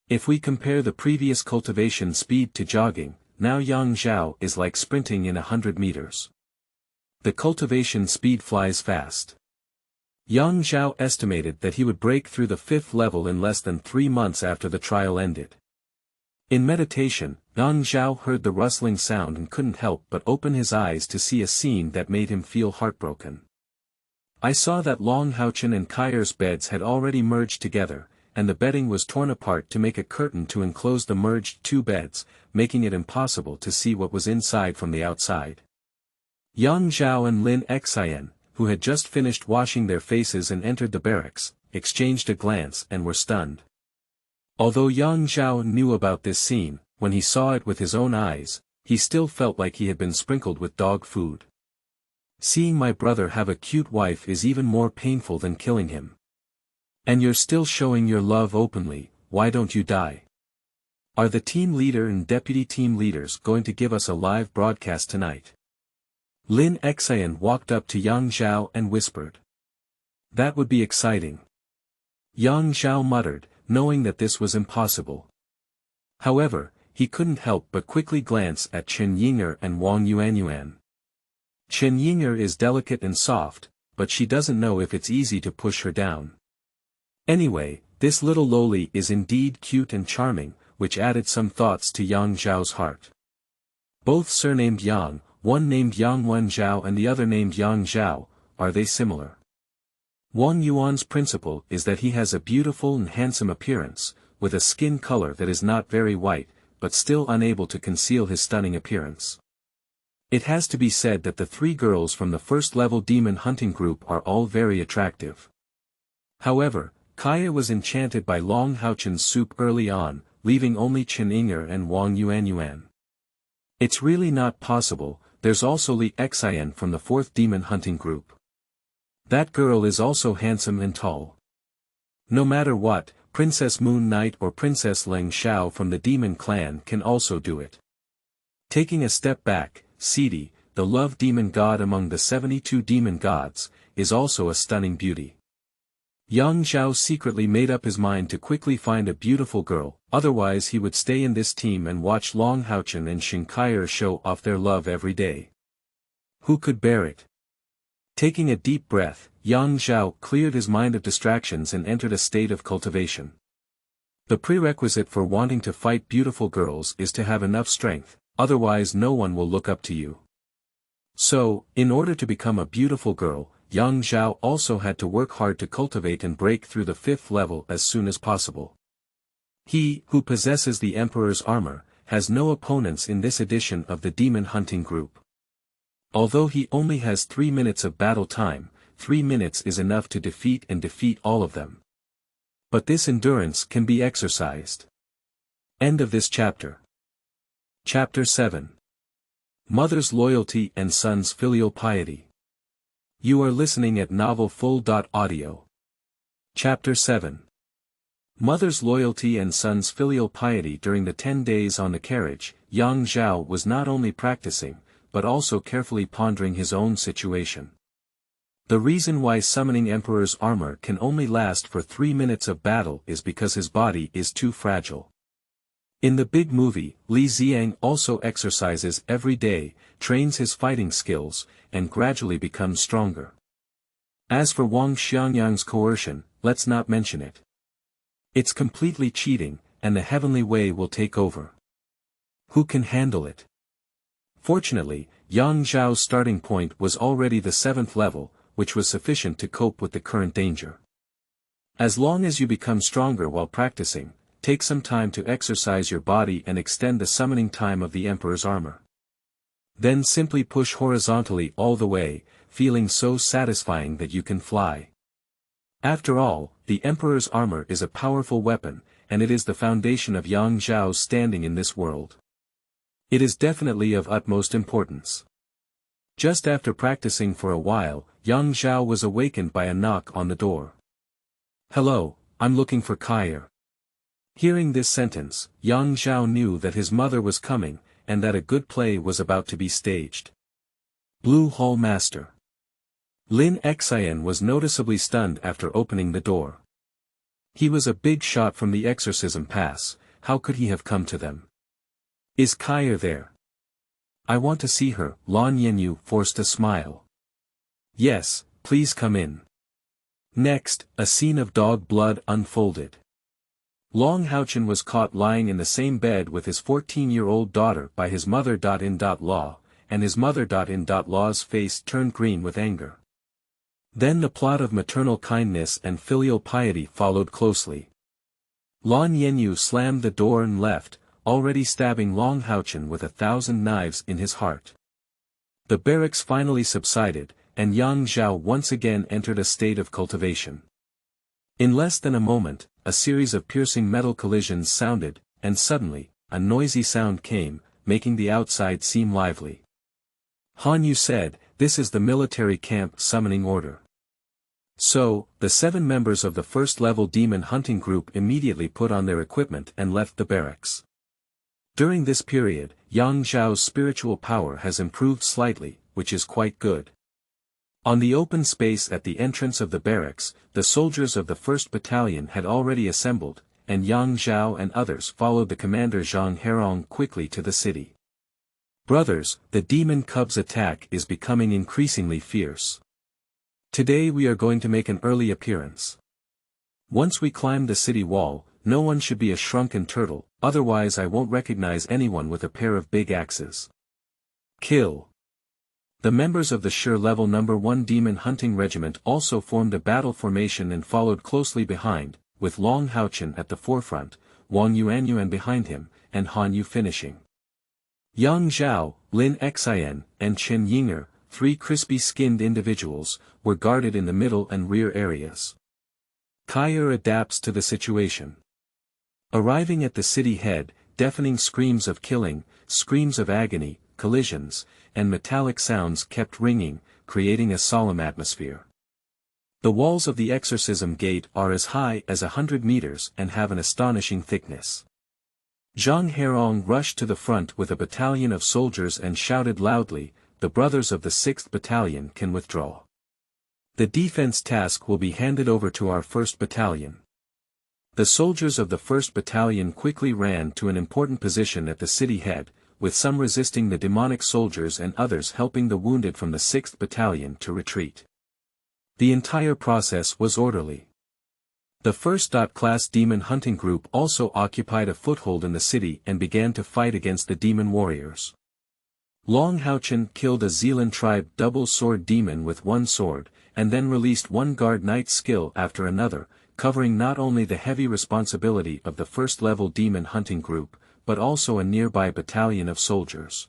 Speaker 1: If we compare the previous cultivation speed to jogging, now Yang Zhao is like sprinting in 100 meters. The cultivation speed flies fast. Yang Zhao estimated that he would break through the 5th level in less than 3 months after the trial ended. In meditation, Yang Zhao heard the rustling sound and couldn't help but open his eyes to see a scene that made him feel heartbroken. I saw that Long Haochen and Kaier's beds had already merged together, and the bedding was torn apart to make a curtain to enclose the merged 2 beds, making it impossible to see what was inside from the outside. Yang Zhao and Lin Xian, who had just finished washing their faces and entered the barracks, exchanged a glance and were stunned. Although Yang Zhao knew about this scene, when he saw it with his own eyes, he still felt like he had been sprinkled with dog food. Seeing my brother have a cute wife is even more painful than killing him. And you're still showing your love openly, why don't you die? Are the team leader and deputy team leaders going to give us a live broadcast tonight? Lin Xian walked up to Yang Zhao and whispered. That would be exciting. Yang Zhao muttered, knowing that this was impossible. However, he couldn't help but quickly glance at Chen Yinger and Wang Yuanyuan. Chen Yinger is delicate and soft, but she doesn't know if it's easy to push her down. Anyway, this little loli is indeed cute and charming, which added some thoughts to Yang Zhao's heart. Both surnamed Yang, one named Yang Wenzhao and the other named Yang Zhao, are they similar? Wang Yuan's principle is that he has a beautiful and handsome appearance, with a skin color that is not very white, but still unable to conceal his stunning appearance. It has to be said that the 3 girls from the first-level demon hunting group are all very attractive. However, Kaier was enchanted by Long Haochen's soup early on, leaving only Chen Yinger and Wang Yuanyuan. It's really not possible, there's also Li Xian from the 4th demon hunting group. That girl is also handsome and tall. No matter what, Princess Moon Knight or Princess Leng Xiao from the demon clan can also do it. Taking a step back, Sidi, the love demon god among the 72 demon gods, is also a stunning beauty. Yang Zhao secretly made up his mind to quickly find a beautiful girl, otherwise he would stay in this team and watch Long Haochen and Shin Kaier show off their love every day. Who could bear it? Taking a deep breath, Yang Zhao cleared his mind of distractions and entered a state of cultivation. The prerequisite for wanting to fight beautiful girls is to have enough strength, otherwise no one will look up to you. So, in order to become a beautiful girl, Yang Zhao also had to work hard to cultivate and break through the 5th level as soon as possible. He, who possesses the Emperor's armor, has no opponents in this edition of the demon hunting group. Although he only has 3 minutes of battle time, 3 minutes is enough to defeat all of them. But this endurance can be exercised. End of this chapter. Chapter 7. Mother's Loyalty and Son's Filial Piety. You are listening at novelfull.audio. Chapter 7. Mother's Loyalty and Son's Filial Piety. During the 10 days on the carriage, Yang Zhao was not only practicing, but also carefully pondering his own situation. The reason why summoning Emperor's armor can only last for 3 minutes of battle is because his body is too fragile. In the big movie, Li Xiang also exercises every day, trains his fighting skills, and gradually becomes stronger. As for Wang Xiangyang's coercion, let's not mention it. It's completely cheating, and the heavenly way will take over. Who can handle it? Fortunately, Yang Zhao's starting point was already the 7th level, which was sufficient to cope with the current danger. As long as you become stronger while practicing, take some time to exercise your body and extend the summoning time of the Emperor's armor. Then simply push horizontally all the way, feeling so satisfying that you can fly. After all, the Emperor's armor is a powerful weapon, and it is the foundation of Yang Zhao's standing in this world. It is definitely of utmost importance. Just after practicing for a while, Yang Zhao was awakened by a knock on the door. "Hello, I'm looking for Kair." Hearing this sentence, Yang Zhao knew that his mother was coming, and that a good play was about to be staged. Blue Hall Master. Lin Xian was noticeably stunned after opening the door. He was a big shot from the exorcism pass, how could he have come to them? "Is Kair there?" "I want to see her," Lan Yenyu forced a smile. "Yes, please come in." Next, a scene of dog blood unfolded. Long Haochen was caught lying in the same bed with his 14-year-old daughter by his mother.in.law, and his mother.in.law's face turned green with anger. Then the plot of maternal kindness and filial piety followed closely. Lan Yenyu slammed the door and left, already stabbing Long Haochen with 1,000 knives in his heart. The barracks finally subsided, and Yang Zhao once again entered a state of cultivation. In less than a moment, a series of piercing metal collisions sounded, and suddenly, a noisy sound came, making the outside seem lively. Han Yu said, "This is the military camp summoning order." So, the 7 members of the first-level demon hunting group immediately put on their equipment and left the barracks. During this period, Yang Zhao's spiritual power has improved slightly, which is quite good. On the open space at the entrance of the barracks, the soldiers of the 1st Battalion had already assembled, and Yang Zhao and others followed the commander Zhang Herong quickly to the city. "Brothers, the demon cub's attack is becoming increasingly fierce. Today we are going to make an early appearance. Once we climb the city wall, no one should be a shrunken turtle, otherwise I won't recognize anyone with a pair of big axes. Kill." The members of the Sure Level No. 1 Demon Hunting Regiment also formed a battle formation and followed closely behind, with Long Haochen at the forefront, Wang Yuanyuan behind him, and Han Yu finishing. Yang Zhao, Lin Xian, and Chen Yinger, 3 crispy-skinned individuals, were guarded in the middle and rear areas. Kair adapts to the situation. Arriving at the city head, deafening screams of killing, screams of agony, collisions, and metallic sounds kept ringing, creating a solemn atmosphere. The walls of the exorcism gate are as high as 100 meters and have an astonishing thickness. Zhang Herong rushed to the front with a battalion of soldiers and shouted loudly, "The brothers of the 6th Battalion can withdraw. The defense task will be handed over to our 1st Battalion." The soldiers of the 1st Battalion quickly ran to an important position at the city head, with some resisting the demonic soldiers and others helping the wounded from the 6th Battalion to retreat. The entire process was orderly. The 1st Class Demon Hunting Group also occupied a foothold in the city and began to fight against the demon warriors. Long Haochen killed a Zealand tribe double-sword demon with 1 sword, and then released 1 guard knight skill after another, covering not only the heavy responsibility of the 1st-level demon hunting group, but also a nearby battalion of soldiers.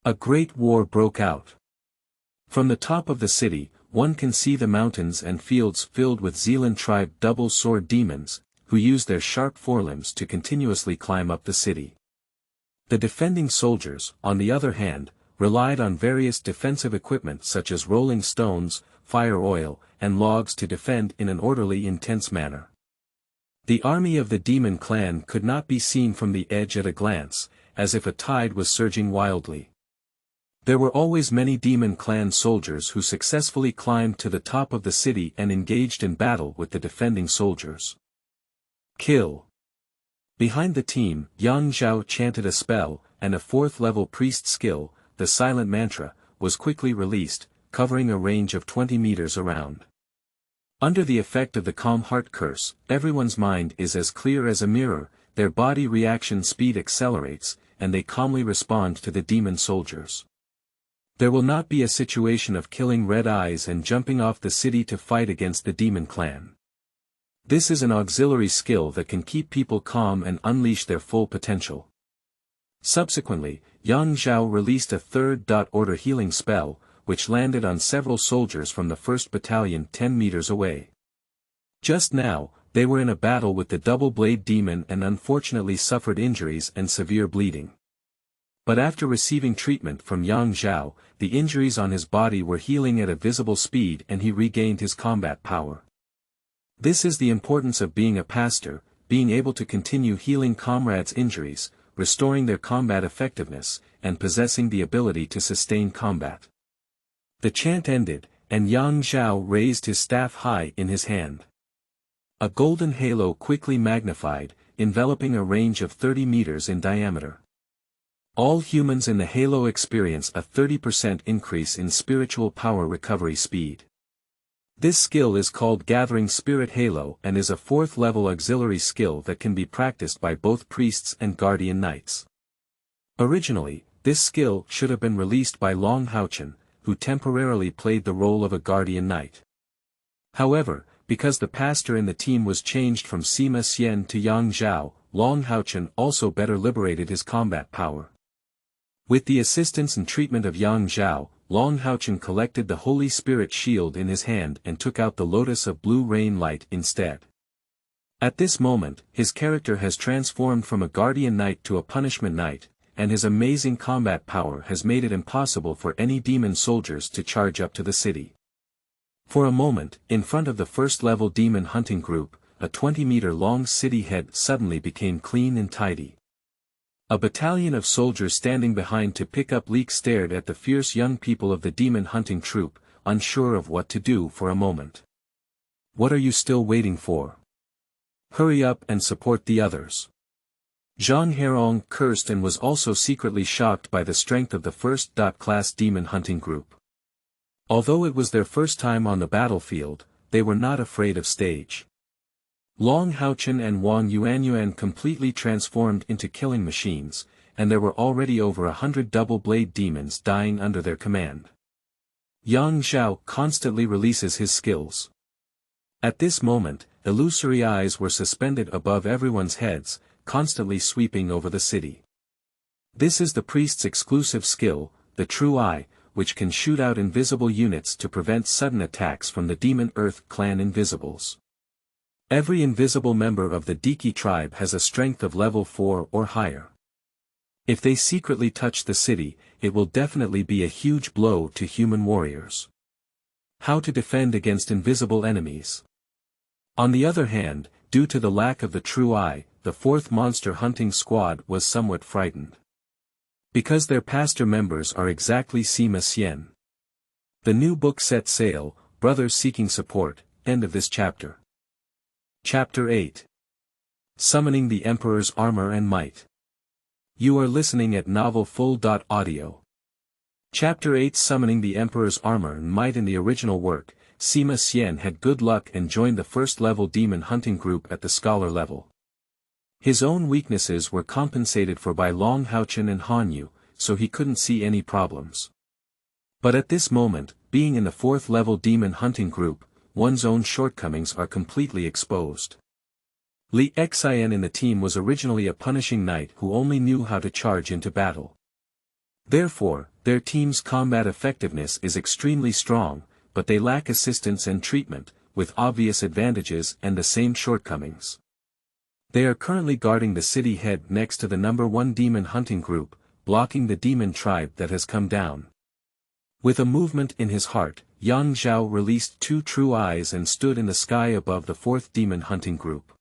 Speaker 1: A great war broke out. From the top of the city, one can see the mountains and fields filled with Zealand tribe double-sword demons, who use their sharp forelimbs to continuously climb up the city. The defending soldiers, on the other hand, relied on various defensive equipment such as rolling stones, fire oil, and logs to defend in an orderly intense manner. The army of the demon clan could not be seen from the edge at a glance, as if a tide was surging wildly. There were always many demon clan soldiers who successfully climbed to the top of the city and engaged in battle with the defending soldiers. Kill. Behind the team, Yang Zhao chanted a spell, and a 4th-level priest skill, the silent mantra, was quickly released, covering a range of 20 meters around. Under the effect of the calm heart curse, everyone's mind is as clear as a mirror, their body reaction speed accelerates, and they calmly respond to the demon soldiers. There will not be a situation of killing red eyes and jumping off the city to fight against the demon clan. This is an auxiliary skill that can keep people calm and unleash their full potential. Subsequently, Yang Zhao released a third order healing spell, which landed on several soldiers from the 1st Battalion 10 meters away. Just now, they were in a battle with the double-blade demon and unfortunately suffered injuries and severe bleeding. But after receiving treatment from Yang Zhao, the injuries on his body were healing at a visible speed and he regained his combat power. This is the importance of being a pastor, being able to continue healing comrades' injuries, restoring their combat effectiveness, and possessing the ability to sustain combat. The chant ended, and Yang Zhao raised his staff high in his hand. A golden halo quickly magnified, enveloping a range of 30 meters in diameter. All humans in the halo experience a 30% increase in spiritual power recovery speed. This skill is called Gathering Spirit Halo and is a 4th level auxiliary skill that can be practiced by both priests and guardian knights. Originally, this skill should have been released by Long Haochen, who temporarily played the role of a guardian knight. However, because the pastor in the team was changed from Sima Xian to Yang Zhao, Long Haochen also better liberated his combat power. With the assistance and treatment of Yang Zhao, Long Haochen collected the Holy Spirit shield in his hand and took out the lotus of blue rain light instead. At this moment, his character has transformed from a guardian knight to a punishment knight, and his amazing combat power has made it impossible for any demon soldiers to charge up to the city. For a moment, in front of the 1st level demon hunting group, a 20-meter long city head suddenly became clean and tidy. A battalion of soldiers standing behind to pick up leaks stared at the fierce young people of the demon hunting troop, unsure of what to do for a moment. What are you still waiting for? Hurry up and support the others. Zhang Herong cursed and was also secretly shocked by the strength of the 1st class demon hunting group. Although it was their first time on the battlefield, they were not afraid of stage. Long Haochen and Wang Yuanyuan completely transformed into killing machines, and there were already over 100 double-blade demons dying under their command. Yang Zhao constantly releases his skills. At this moment, illusory eyes were suspended above everyone's heads, constantly sweeping over the city. This is the priest's exclusive skill, the True Eye, which can shoot out invisible units to prevent sudden attacks from the Demon Earth clan invisibles. Every invisible member of the Diki tribe has a strength of level 4 or higher. If they secretly touch the city, it will definitely be a huge blow to human warriors. How to defend against invisible enemies? On the other hand, due to the lack of the True Eye, the 4th monster hunting squad was somewhat frightened. Because their pastor members are exactly Sima Xian. The new book set sail, Brothers Seeking Support, end of this chapter. Chapter 8. Summoning the Emperor's Armor and Might. You are listening at novelfull.audio. Chapter 8 Summoning the Emperor's Armor and Might. In the original work, Sima Xian had good luck and joined the 1st level demon hunting group at the scholar level. His own weaknesses were compensated for by Long Haochen and Hanyu, so he couldn't see any problems. But at this moment, being in the 4th level demon hunting group, one's own shortcomings are completely exposed. Li Xian in the team was originally a punishing knight who only knew how to charge into battle. Therefore, their team's combat effectiveness is extremely strong, but they lack assistance and treatment, with obvious advantages and the same shortcomings. They are currently guarding the city head next to the number 1 demon hunting group, blocking the demon tribe that has come down. With a movement in his heart, Yang Zhao released 2 true eyes and stood in the sky above the 4th demon hunting group.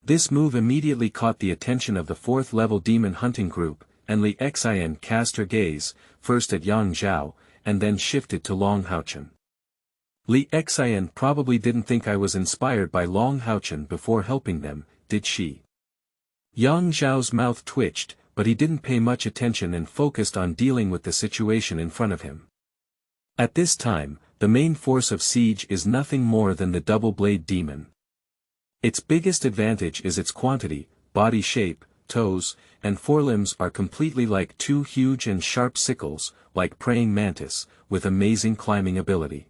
Speaker 1: This move immediately caught the attention of the 4th level demon hunting group, and Li Xian cast her gaze, first at Yang Zhao, and then shifted to Long Haochen. Li Xian probably didn't think I was inspired by Long Haochen before helping them, did she? Yang Zhao's mouth twitched, but he didn't pay much attention and focused on dealing with the situation in front of him. At this time, the main force of siege is nothing more than the double-blade demon. Its biggest advantage is its quantity, body shape, toes, and forelimbs are completely like two huge and sharp sickles, like praying mantis, with amazing climbing ability.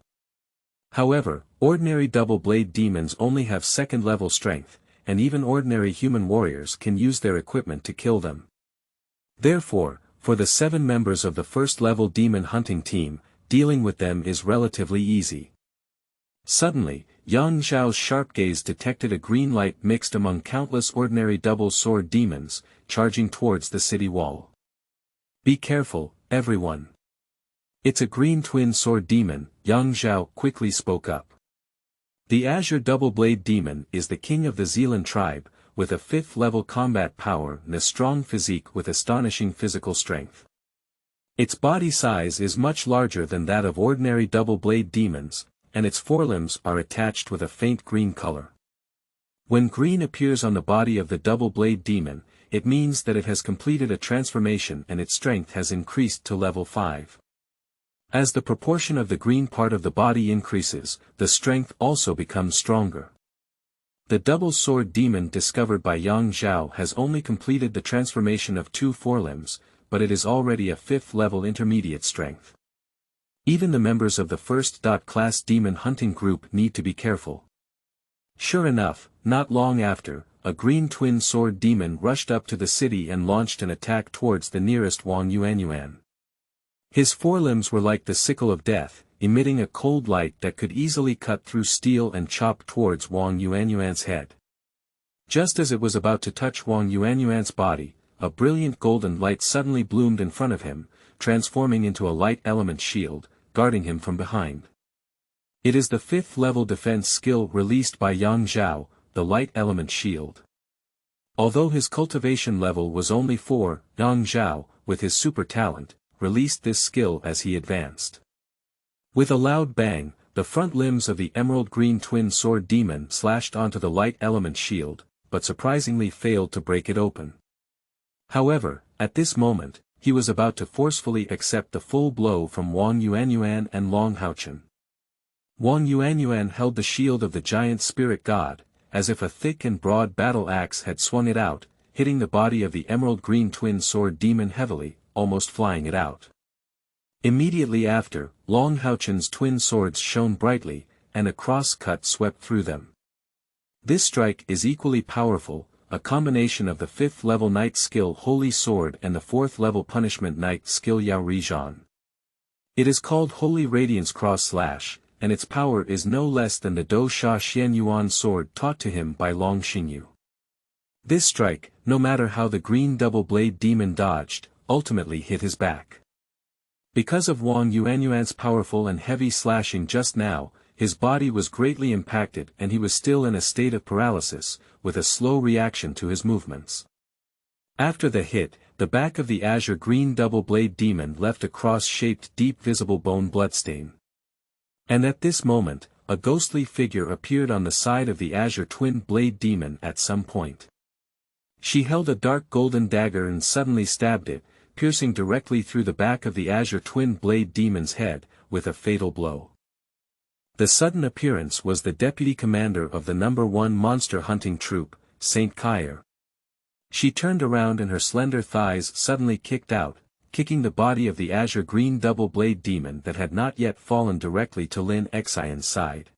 Speaker 1: However, ordinary double-blade demons only have second-level strength, and even ordinary human warriors can use their equipment to kill them. Therefore, for the 7 members of the first-level demon hunting team, dealing with them is relatively easy. Suddenly, Yang Zhao's sharp gaze detected a green light mixed among countless ordinary double-sword demons, charging towards the city wall. "Be careful, everyone. It's a green twin-sword demon," Yang Zhao quickly spoke up. The Azure Double-Blade Demon is the king of the Zealand tribe, with a 5th-level combat power and a strong physique with astonishing physical strength. Its body size is much larger than that of ordinary double-blade demons, and its forelimbs are attached with a faint green color. When green appears on the body of the double-blade demon, it means that it has completed a transformation and its strength has increased to level 5. As the proportion of the green part of the body increases, the strength also becomes stronger. The double-sword demon discovered by Yang Zhao has only completed the transformation of 2 forelimbs, but it is already a 5th-level intermediate strength. Even the members of the first-class demon hunting group need to be careful. Sure enough, not long after, a green twin-sword demon rushed up to the city and launched an attack towards the nearest Wang Yuanyuan. His forelimbs were like the sickle of death, emitting a cold light that could easily cut through steel and chop towards Wang Yuanyuan's head. Just as it was about to touch Wang Yuanyuan's body, a brilliant golden light suddenly bloomed in front of him, transforming into a light element shield, guarding him from behind. It is the 5th-level defense skill released by Yang Zhao, the light element shield. Although his cultivation level was only 4, Yang Zhao, with his super talent, released this skill as he advanced. With a loud bang, the front limbs of the emerald green twin sword demon slashed onto the light element shield, but surprisingly failed to break it open. However, at this moment, he was about to forcefully accept the full blow from Wang Yuanyuan and Long Haochen. Wang Yuanyuan held the shield of the giant spirit god, as if a thick and broad battle axe had swung it out, hitting the body of the emerald green twin sword demon heavily, almost flying it out. Immediately after, Long Haochen's twin swords shone brightly, and a cross-cut swept through them. This strike is equally powerful, a combination of the 5th-level knight skill Holy Sword and the 4th-level punishment knight skill Yao Rizhan. It is called Holy Radiance Cross Slash, and its power is no less than the Do Sha Xian Yuan sword taught to him by Long Xingyu. This strike, no matter how the green double-blade demon dodged, ultimately hit his back. Because of Wang Yuanyuan's powerful and heavy slashing just now, his body was greatly impacted and he was still in a state of paralysis, with a slow reaction to his movements. After the hit, the back of the azure green double-blade demon left a cross-shaped deep visible bone bloodstain. And at this moment, a ghostly figure appeared on the side of the azure twin-blade demon at some point. She held a dark golden dagger and suddenly stabbed it, piercing directly through the back of the azure twin-blade demon's head, with a fatal blow. The sudden appearance was the deputy commander of the No. 1 monster hunting troop, Saint Kair. She turned around and her slender thighs suddenly kicked out, kicking the body of the azure green double-blade demon that had not yet fallen directly to Lin Xian's side.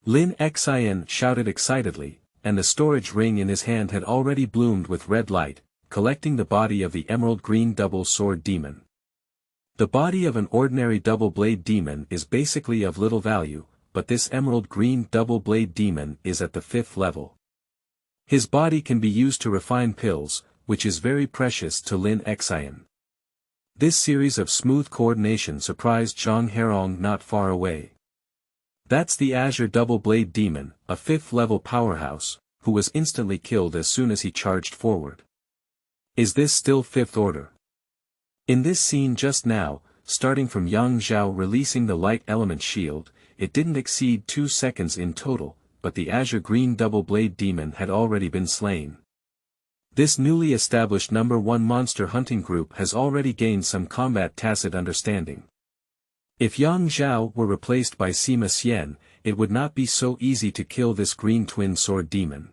Speaker 1: Lin Xian shouted excitedly, and the storage ring in his hand had already bloomed with red light, collecting the body of the emerald green double-sword demon. The body of an ordinary double-blade demon is basically of little value, but this emerald green double-blade demon is at the 5th level. His body can be used to refine pills, which is very precious to Lin Xian. This series of smooth coordination surprised Zhang Herong not far away. That's the Azure Double-Blade Demon, a 5th-level powerhouse, who was instantly killed as soon as he charged forward. Is this still 5th order? In this scene just now, starting from Yang Zhao releasing the light element shield, it didn't exceed 2 seconds in total, but the Azure Green Double-Blade Demon had already been slain. This newly established No. 1 monster hunting group has already gained some combat tacit understanding. If Yang Zhao were replaced by Sima Xian, it would not be so easy to kill this green twin sword demon.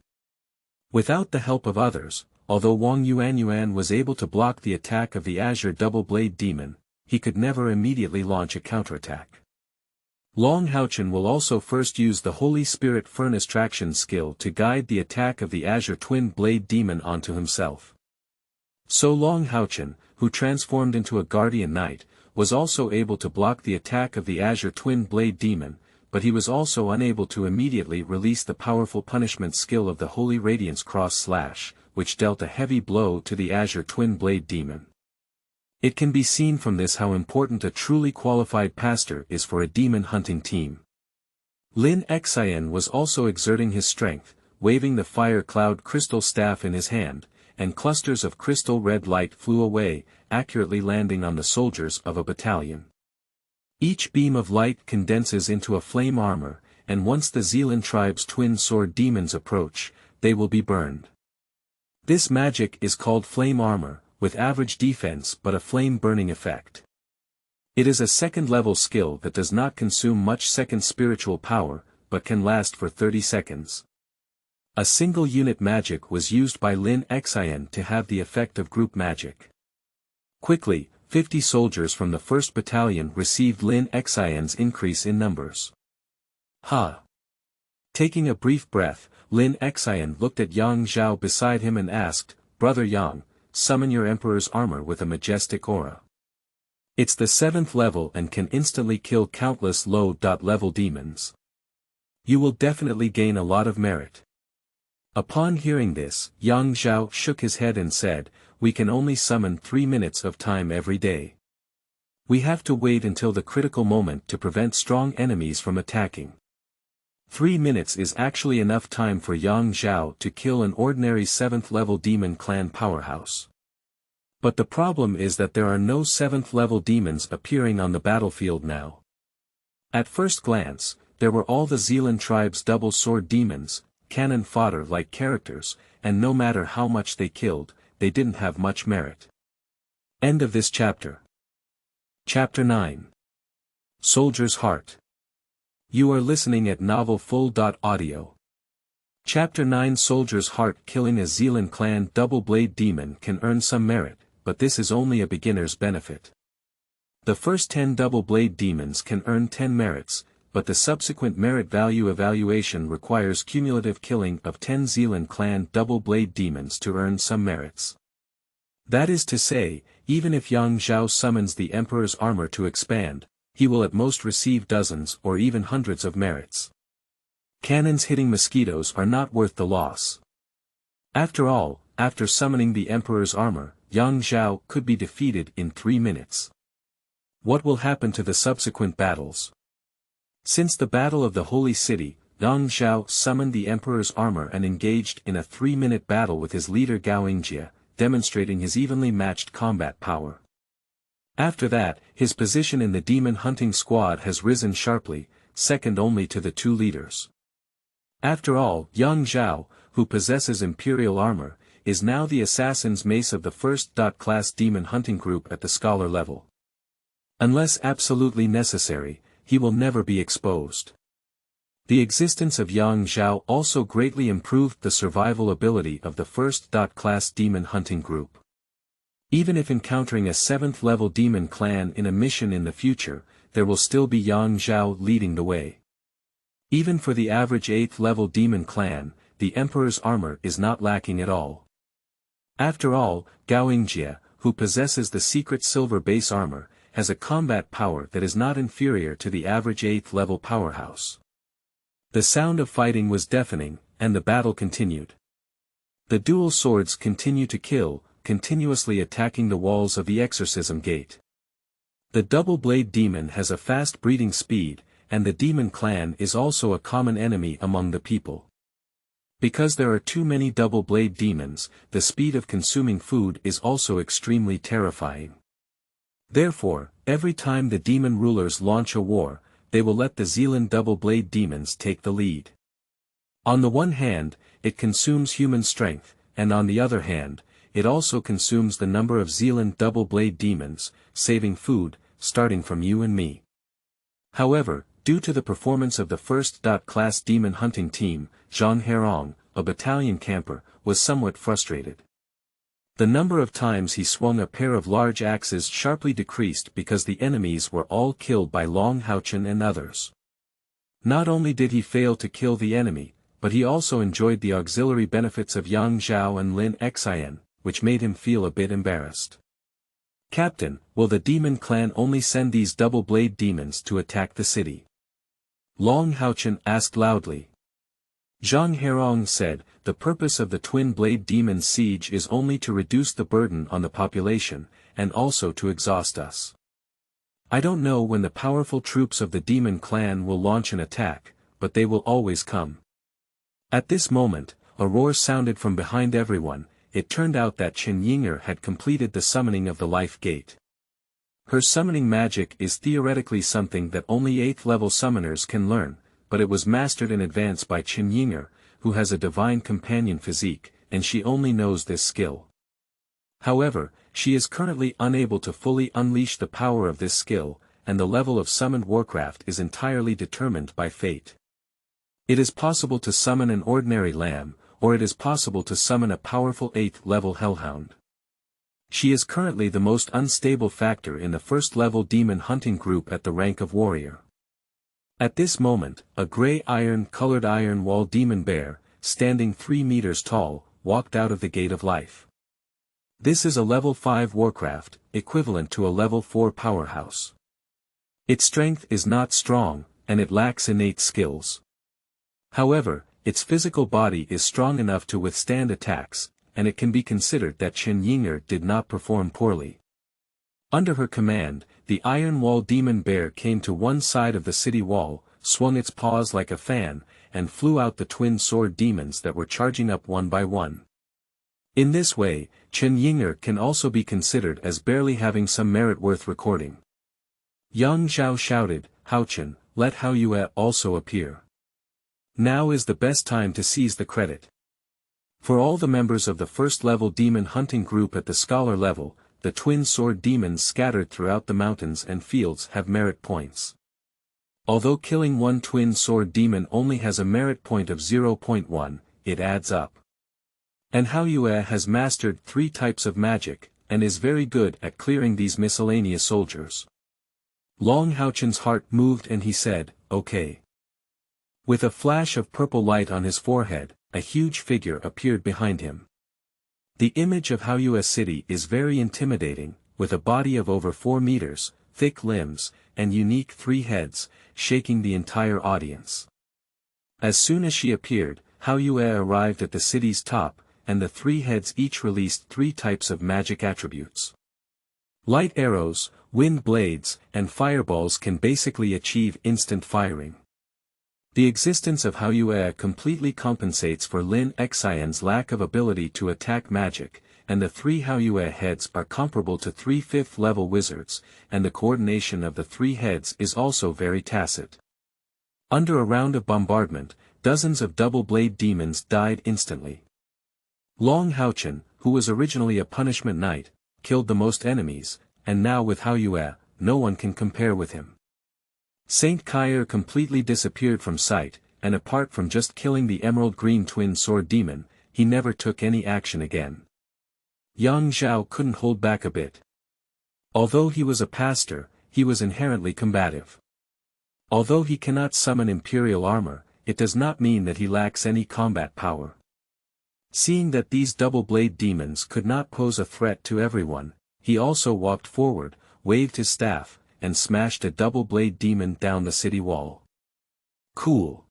Speaker 1: Without the help of others, although Wang Yuanyuan was able to block the attack of the Azure Double Blade Demon, he could never immediately launch a counterattack. Long Haochen will also first use the Holy Spirit Furnace Traction skill to guide the attack of the Azure Twin Blade Demon onto himself. So Long Haochen, who transformed into a Guardian Knight, was also able to block the attack of the Azure Twin Blade Demon, but he was also unable to immediately release the powerful punishment skill of the Holy Radiance Cross Slash, which dealt a heavy blow to the Azure Twin Blade Demon. It can be seen from this how important a truly qualified pastor is for a demon hunting team. Lin Xian was also exerting his strength, waving the fire cloud crystal staff in his hand, and clusters of crystal red light flew away, accurately landing on the soldiers of a battalion. Each beam of light condenses into a flame armor, and once the Zealand tribe's twin sword demons approach, they will be burned. This magic is called flame armor, with average defense but a flame-burning effect. It is a second-level skill that does not consume much second spiritual power, but can last for 30 seconds. A single unit magic was used by Lin Xian to have the effect of group magic. Quickly, 50 soldiers from the 1st Battalion received Lin Xian's increase in numbers. Taking a brief breath, Lin Xian looked at Yang Zhao beside him and asked, "Brother Yang, summon your Emperor's armor with a majestic aura. It's the 7th level and can instantly kill countless low-level demons. You will definitely gain a lot of merit." Upon hearing this, Yang Zhao shook his head and said, "We can only summon 3 minutes of time every day. We have to wait until the critical moment to prevent strong enemies from attacking." 3 minutes is actually enough time for Yang Zhao to kill an ordinary 7th level demon clan powerhouse. But the problem is that there are no 7th level demons appearing on the battlefield now. At first glance, there were all the Zealand tribe's double sword demons, cannon fodder-like characters, and no matter how much they killed, they didn't have much merit. End of this chapter. Chapter 9. Soldier's Heart. You are listening at novelfull.audio. Chapter 9. Soldier's Heart. Killing a Zealand clan double blade demon can earn some merit, but this is only a beginner's benefit. The first 10 double blade demons can earn 10 merits, but the subsequent merit value evaluation requires cumulative killing of 10 Zealand clan double blade demons to earn some merits. That is to say, even if Yang Zhao summons the Emperor's armor to expand, he will at most receive dozens or even hundreds of merits. Cannons hitting mosquitoes are not worth the loss. After all, after summoning the Emperor's armor, Yang Zhao could be defeated in 3 minutes. What will happen to the subsequent battles? Since the Battle of the Holy City, Yang Zhao summoned the Emperor's armor and engaged in a 3-minute battle with his leader Gao Yingjie, demonstrating his evenly matched combat power. After that, his position in the demon hunting squad has risen sharply, second only to the 2 leaders. After all, Yang Zhao, who possesses imperial armor, is now the assassin's mace of the 1st class demon hunting group at the scholar level. Unless absolutely necessary, he will never be exposed. The existence of Yang Zhao also greatly improved the survival ability of the 1st class demon hunting group. Even if encountering a 7th level demon clan in a mission in the future, there will still be Yang Zhao leading the way. Even for the average 8th level demon clan, the Emperor's armor is not lacking at all. After all, Gao Yingjie, who possesses the secret silver base armor, has a combat power that is not inferior to the average 8th level powerhouse. The sound of fighting was deafening, and the battle continued. The dual swords continue to kill, continuously attacking the walls of the exorcism gate. The double blade demon has a fast breeding speed, and the demon clan is also a common enemy among the people. Because there are too many double blade demons, the speed of consuming food is also extremely terrifying. Therefore, every time the demon rulers launch a war, they will let the Zealand double blade demons take the lead. On the one hand, it consumes human strength, and on the other hand, it also consumes the number of Zealand double blade demons, saving food, starting from you and me. However, due to the performance of the first-class demon hunting team, Long Haochen, a battalion camper, was somewhat frustrated. The number of times he swung a pair of large axes sharply decreased because the enemies were all killed by Long Haochen and others. Not only did he fail to kill the enemy, but he also enjoyed the auxiliary benefits of Yang Zhao and Lin Xian, which made him feel a bit embarrassed. "Captain, will the demon clan only send these double-blade demons to attack the city?" Long Haochen asked loudly. Long Haochen said, "The purpose of the twin-blade demon siege is only to reduce the burden on the population, and also to exhaust us. I don't know when the powerful troops of the demon clan will launch an attack, but they will always come." At this moment, a roar sounded from behind everyone. It turned out that Chen Yinger had completed the summoning of the life gate. Her summoning magic is theoretically something that only 8th level summoners can learn, but it was mastered in advance by Chen Yinger, who has a divine companion physique, and she only knows this skill. However, she is currently unable to fully unleash the power of this skill, and the level of summoned warcraft is entirely determined by fate. It is possible to summon an ordinary lamb, or it is possible to summon a powerful 8th level hellhound. She is currently the most unstable factor in the first-level demon hunting group at the rank of warrior. At this moment, a grey iron-colored iron wall demon bear, standing 3 meters tall, walked out of the Gate of Life. This is a level 5 warcraft, equivalent to a level 4 powerhouse. Its strength is not strong, and it lacks innate skills. However, its physical body is strong enough to withstand attacks, and it can be considered that Chen Yinger did not perform poorly. Under her command, the iron wall demon bear came to one side of the city wall, swung its paws like a fan, and flew out the twin sword demons that were charging up one by one. In this way, Chen Yinger can also be considered as barely having some merit worth recording. Yang Zhao shouted, "Haochen, let Hao Yue also appear. Now is the best time to seize the credit." For all the members of the first-level demon hunting group at the scholar level, the twin sword demons scattered throughout the mountains and fields have merit points. Although killing one twin sword demon only has a merit point of 0.1, it adds up. And Hao Yue has mastered 3 types of magic, and is very good at clearing these miscellaneous soldiers. Long Haochen's heart moved and he said, "Okay." With a flash of purple light on his forehead, a huge figure appeared behind him. The image of Hao Yue City is very intimidating, with a body of over 4 meters, thick limbs, and unique 3 heads, shaking the entire audience. As soon as she appeared, Hao Yue arrived at the city's top, and the 3 heads each released 3 types of magic attributes. Light arrows, wind blades, and fireballs can basically achieve instant firing. The existence of Hao Yue completely compensates for Lin Xian's lack of ability to attack magic, and the 3 Hao Yue heads are comparable to 3 5th level wizards, and the coordination of the 3 heads is also very tacit. Under a round of bombardment, dozens of double-blade demons died instantly. Long Haochen, who was originally a punishment knight, killed the most enemies, and now with Hao Yue, no one can compare with him. Saint Kair completely disappeared from sight, and apart from just killing the emerald green twin sword demon, he never took any action again. Yang Zhao couldn't hold back a bit. Although he was a pastor, he was inherently combative. Although he cannot summon imperial armor, it does not mean that he lacks any combat power. Seeing that these double-blade demons could not pose a threat to everyone, he also walked forward, waved his staff, and smashed a double-blade demon down the city wall. Cool.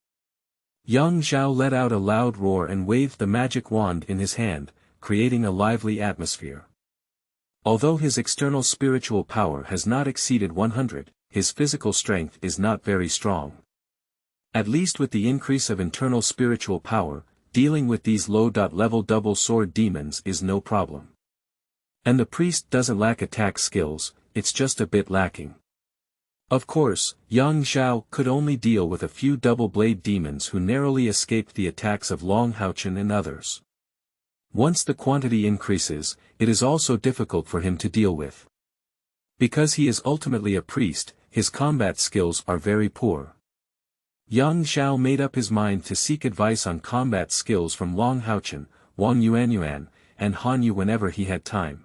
Speaker 1: Yang Zhao let out a loud roar and waved the magic wand in his hand, creating a lively atmosphere. Although his external spiritual power has not exceeded 100, his physical strength is not very strong. At least with the increase of internal spiritual power, dealing with these low-level double-sword demons is no problem. And the priest doesn't lack attack skills, it's just a bit lacking. Of course, Yang Zhao could only deal with a few double-blade demons who narrowly escaped the attacks of Long Haochen and others. Once the quantity increases, it is also difficult for him to deal with. Because he is ultimately a priest, his combat skills are very poor. Yang Zhao made up his mind to seek advice on combat skills from Long Haochen, Wang Yuanyuan, and Han Yu whenever he had time.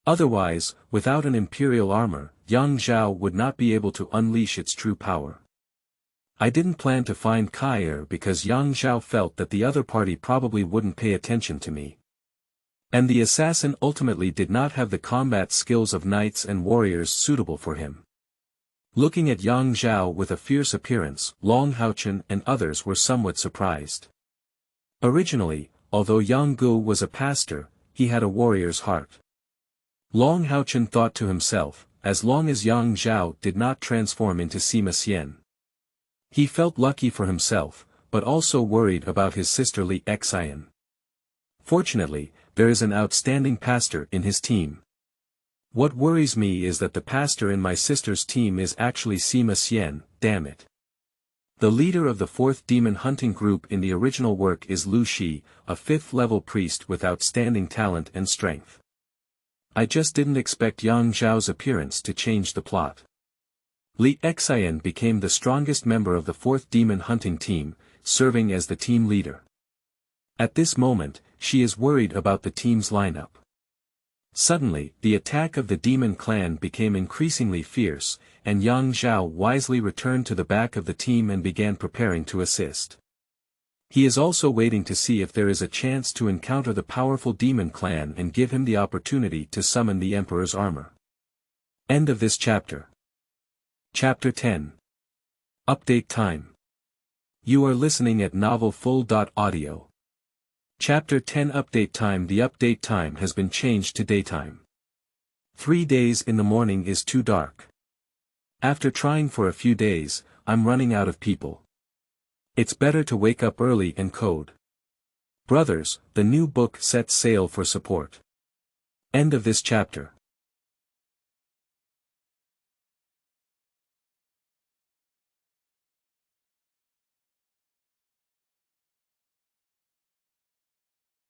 Speaker 1: Otherwise, without an imperial armor, Yang Zhao would not be able to unleash its true power. I didn't plan to find Kai because Yang Zhao felt that the other party probably wouldn't pay attention to me. And the assassin ultimately did not have the combat skills of knights and warriors suitable for him. Looking at Yang Zhao with a fierce appearance, Long Haochen and others were somewhat surprised. Originally, although Yang Gu was a pastor, he had a warrior's heart. Long Haochen thought to himself, as long as Yang Zhao did not transform into Sima Xian. He felt lucky for himself, but also worried about his sister Li Xian. Fortunately, there is an outstanding pastor in his team. What worries me is that the pastor in my sister's team is actually Sima Xian, damn it. The leader of the 4th demon hunting group in the original work is Lu Shi, a 5th-level priest with outstanding talent and strength. I just didn't expect Yang Zhao's appearance to change the plot. Li Xian became the strongest member of the 4th demon hunting team, serving as the team leader. At this moment, she is worried about the team's lineup. Suddenly, the attack of the demon clan became increasingly fierce, and Yang Zhao wisely returned to the back of the team and began preparing to assist. He is also waiting to see if there is a chance to encounter the powerful demon clan and give him the opportunity to summon the Emperor's armor. End of this chapter. Chapter 10. Update time. You are listening at novelfull.audio. Chapter 10 Update time. The update time has been changed to daytime. 3 days in the morning is too dark. After trying for a few days, I'm running out of people. It's better to wake up early and code. Brothers, the new book sets sail for support. End of this chapter.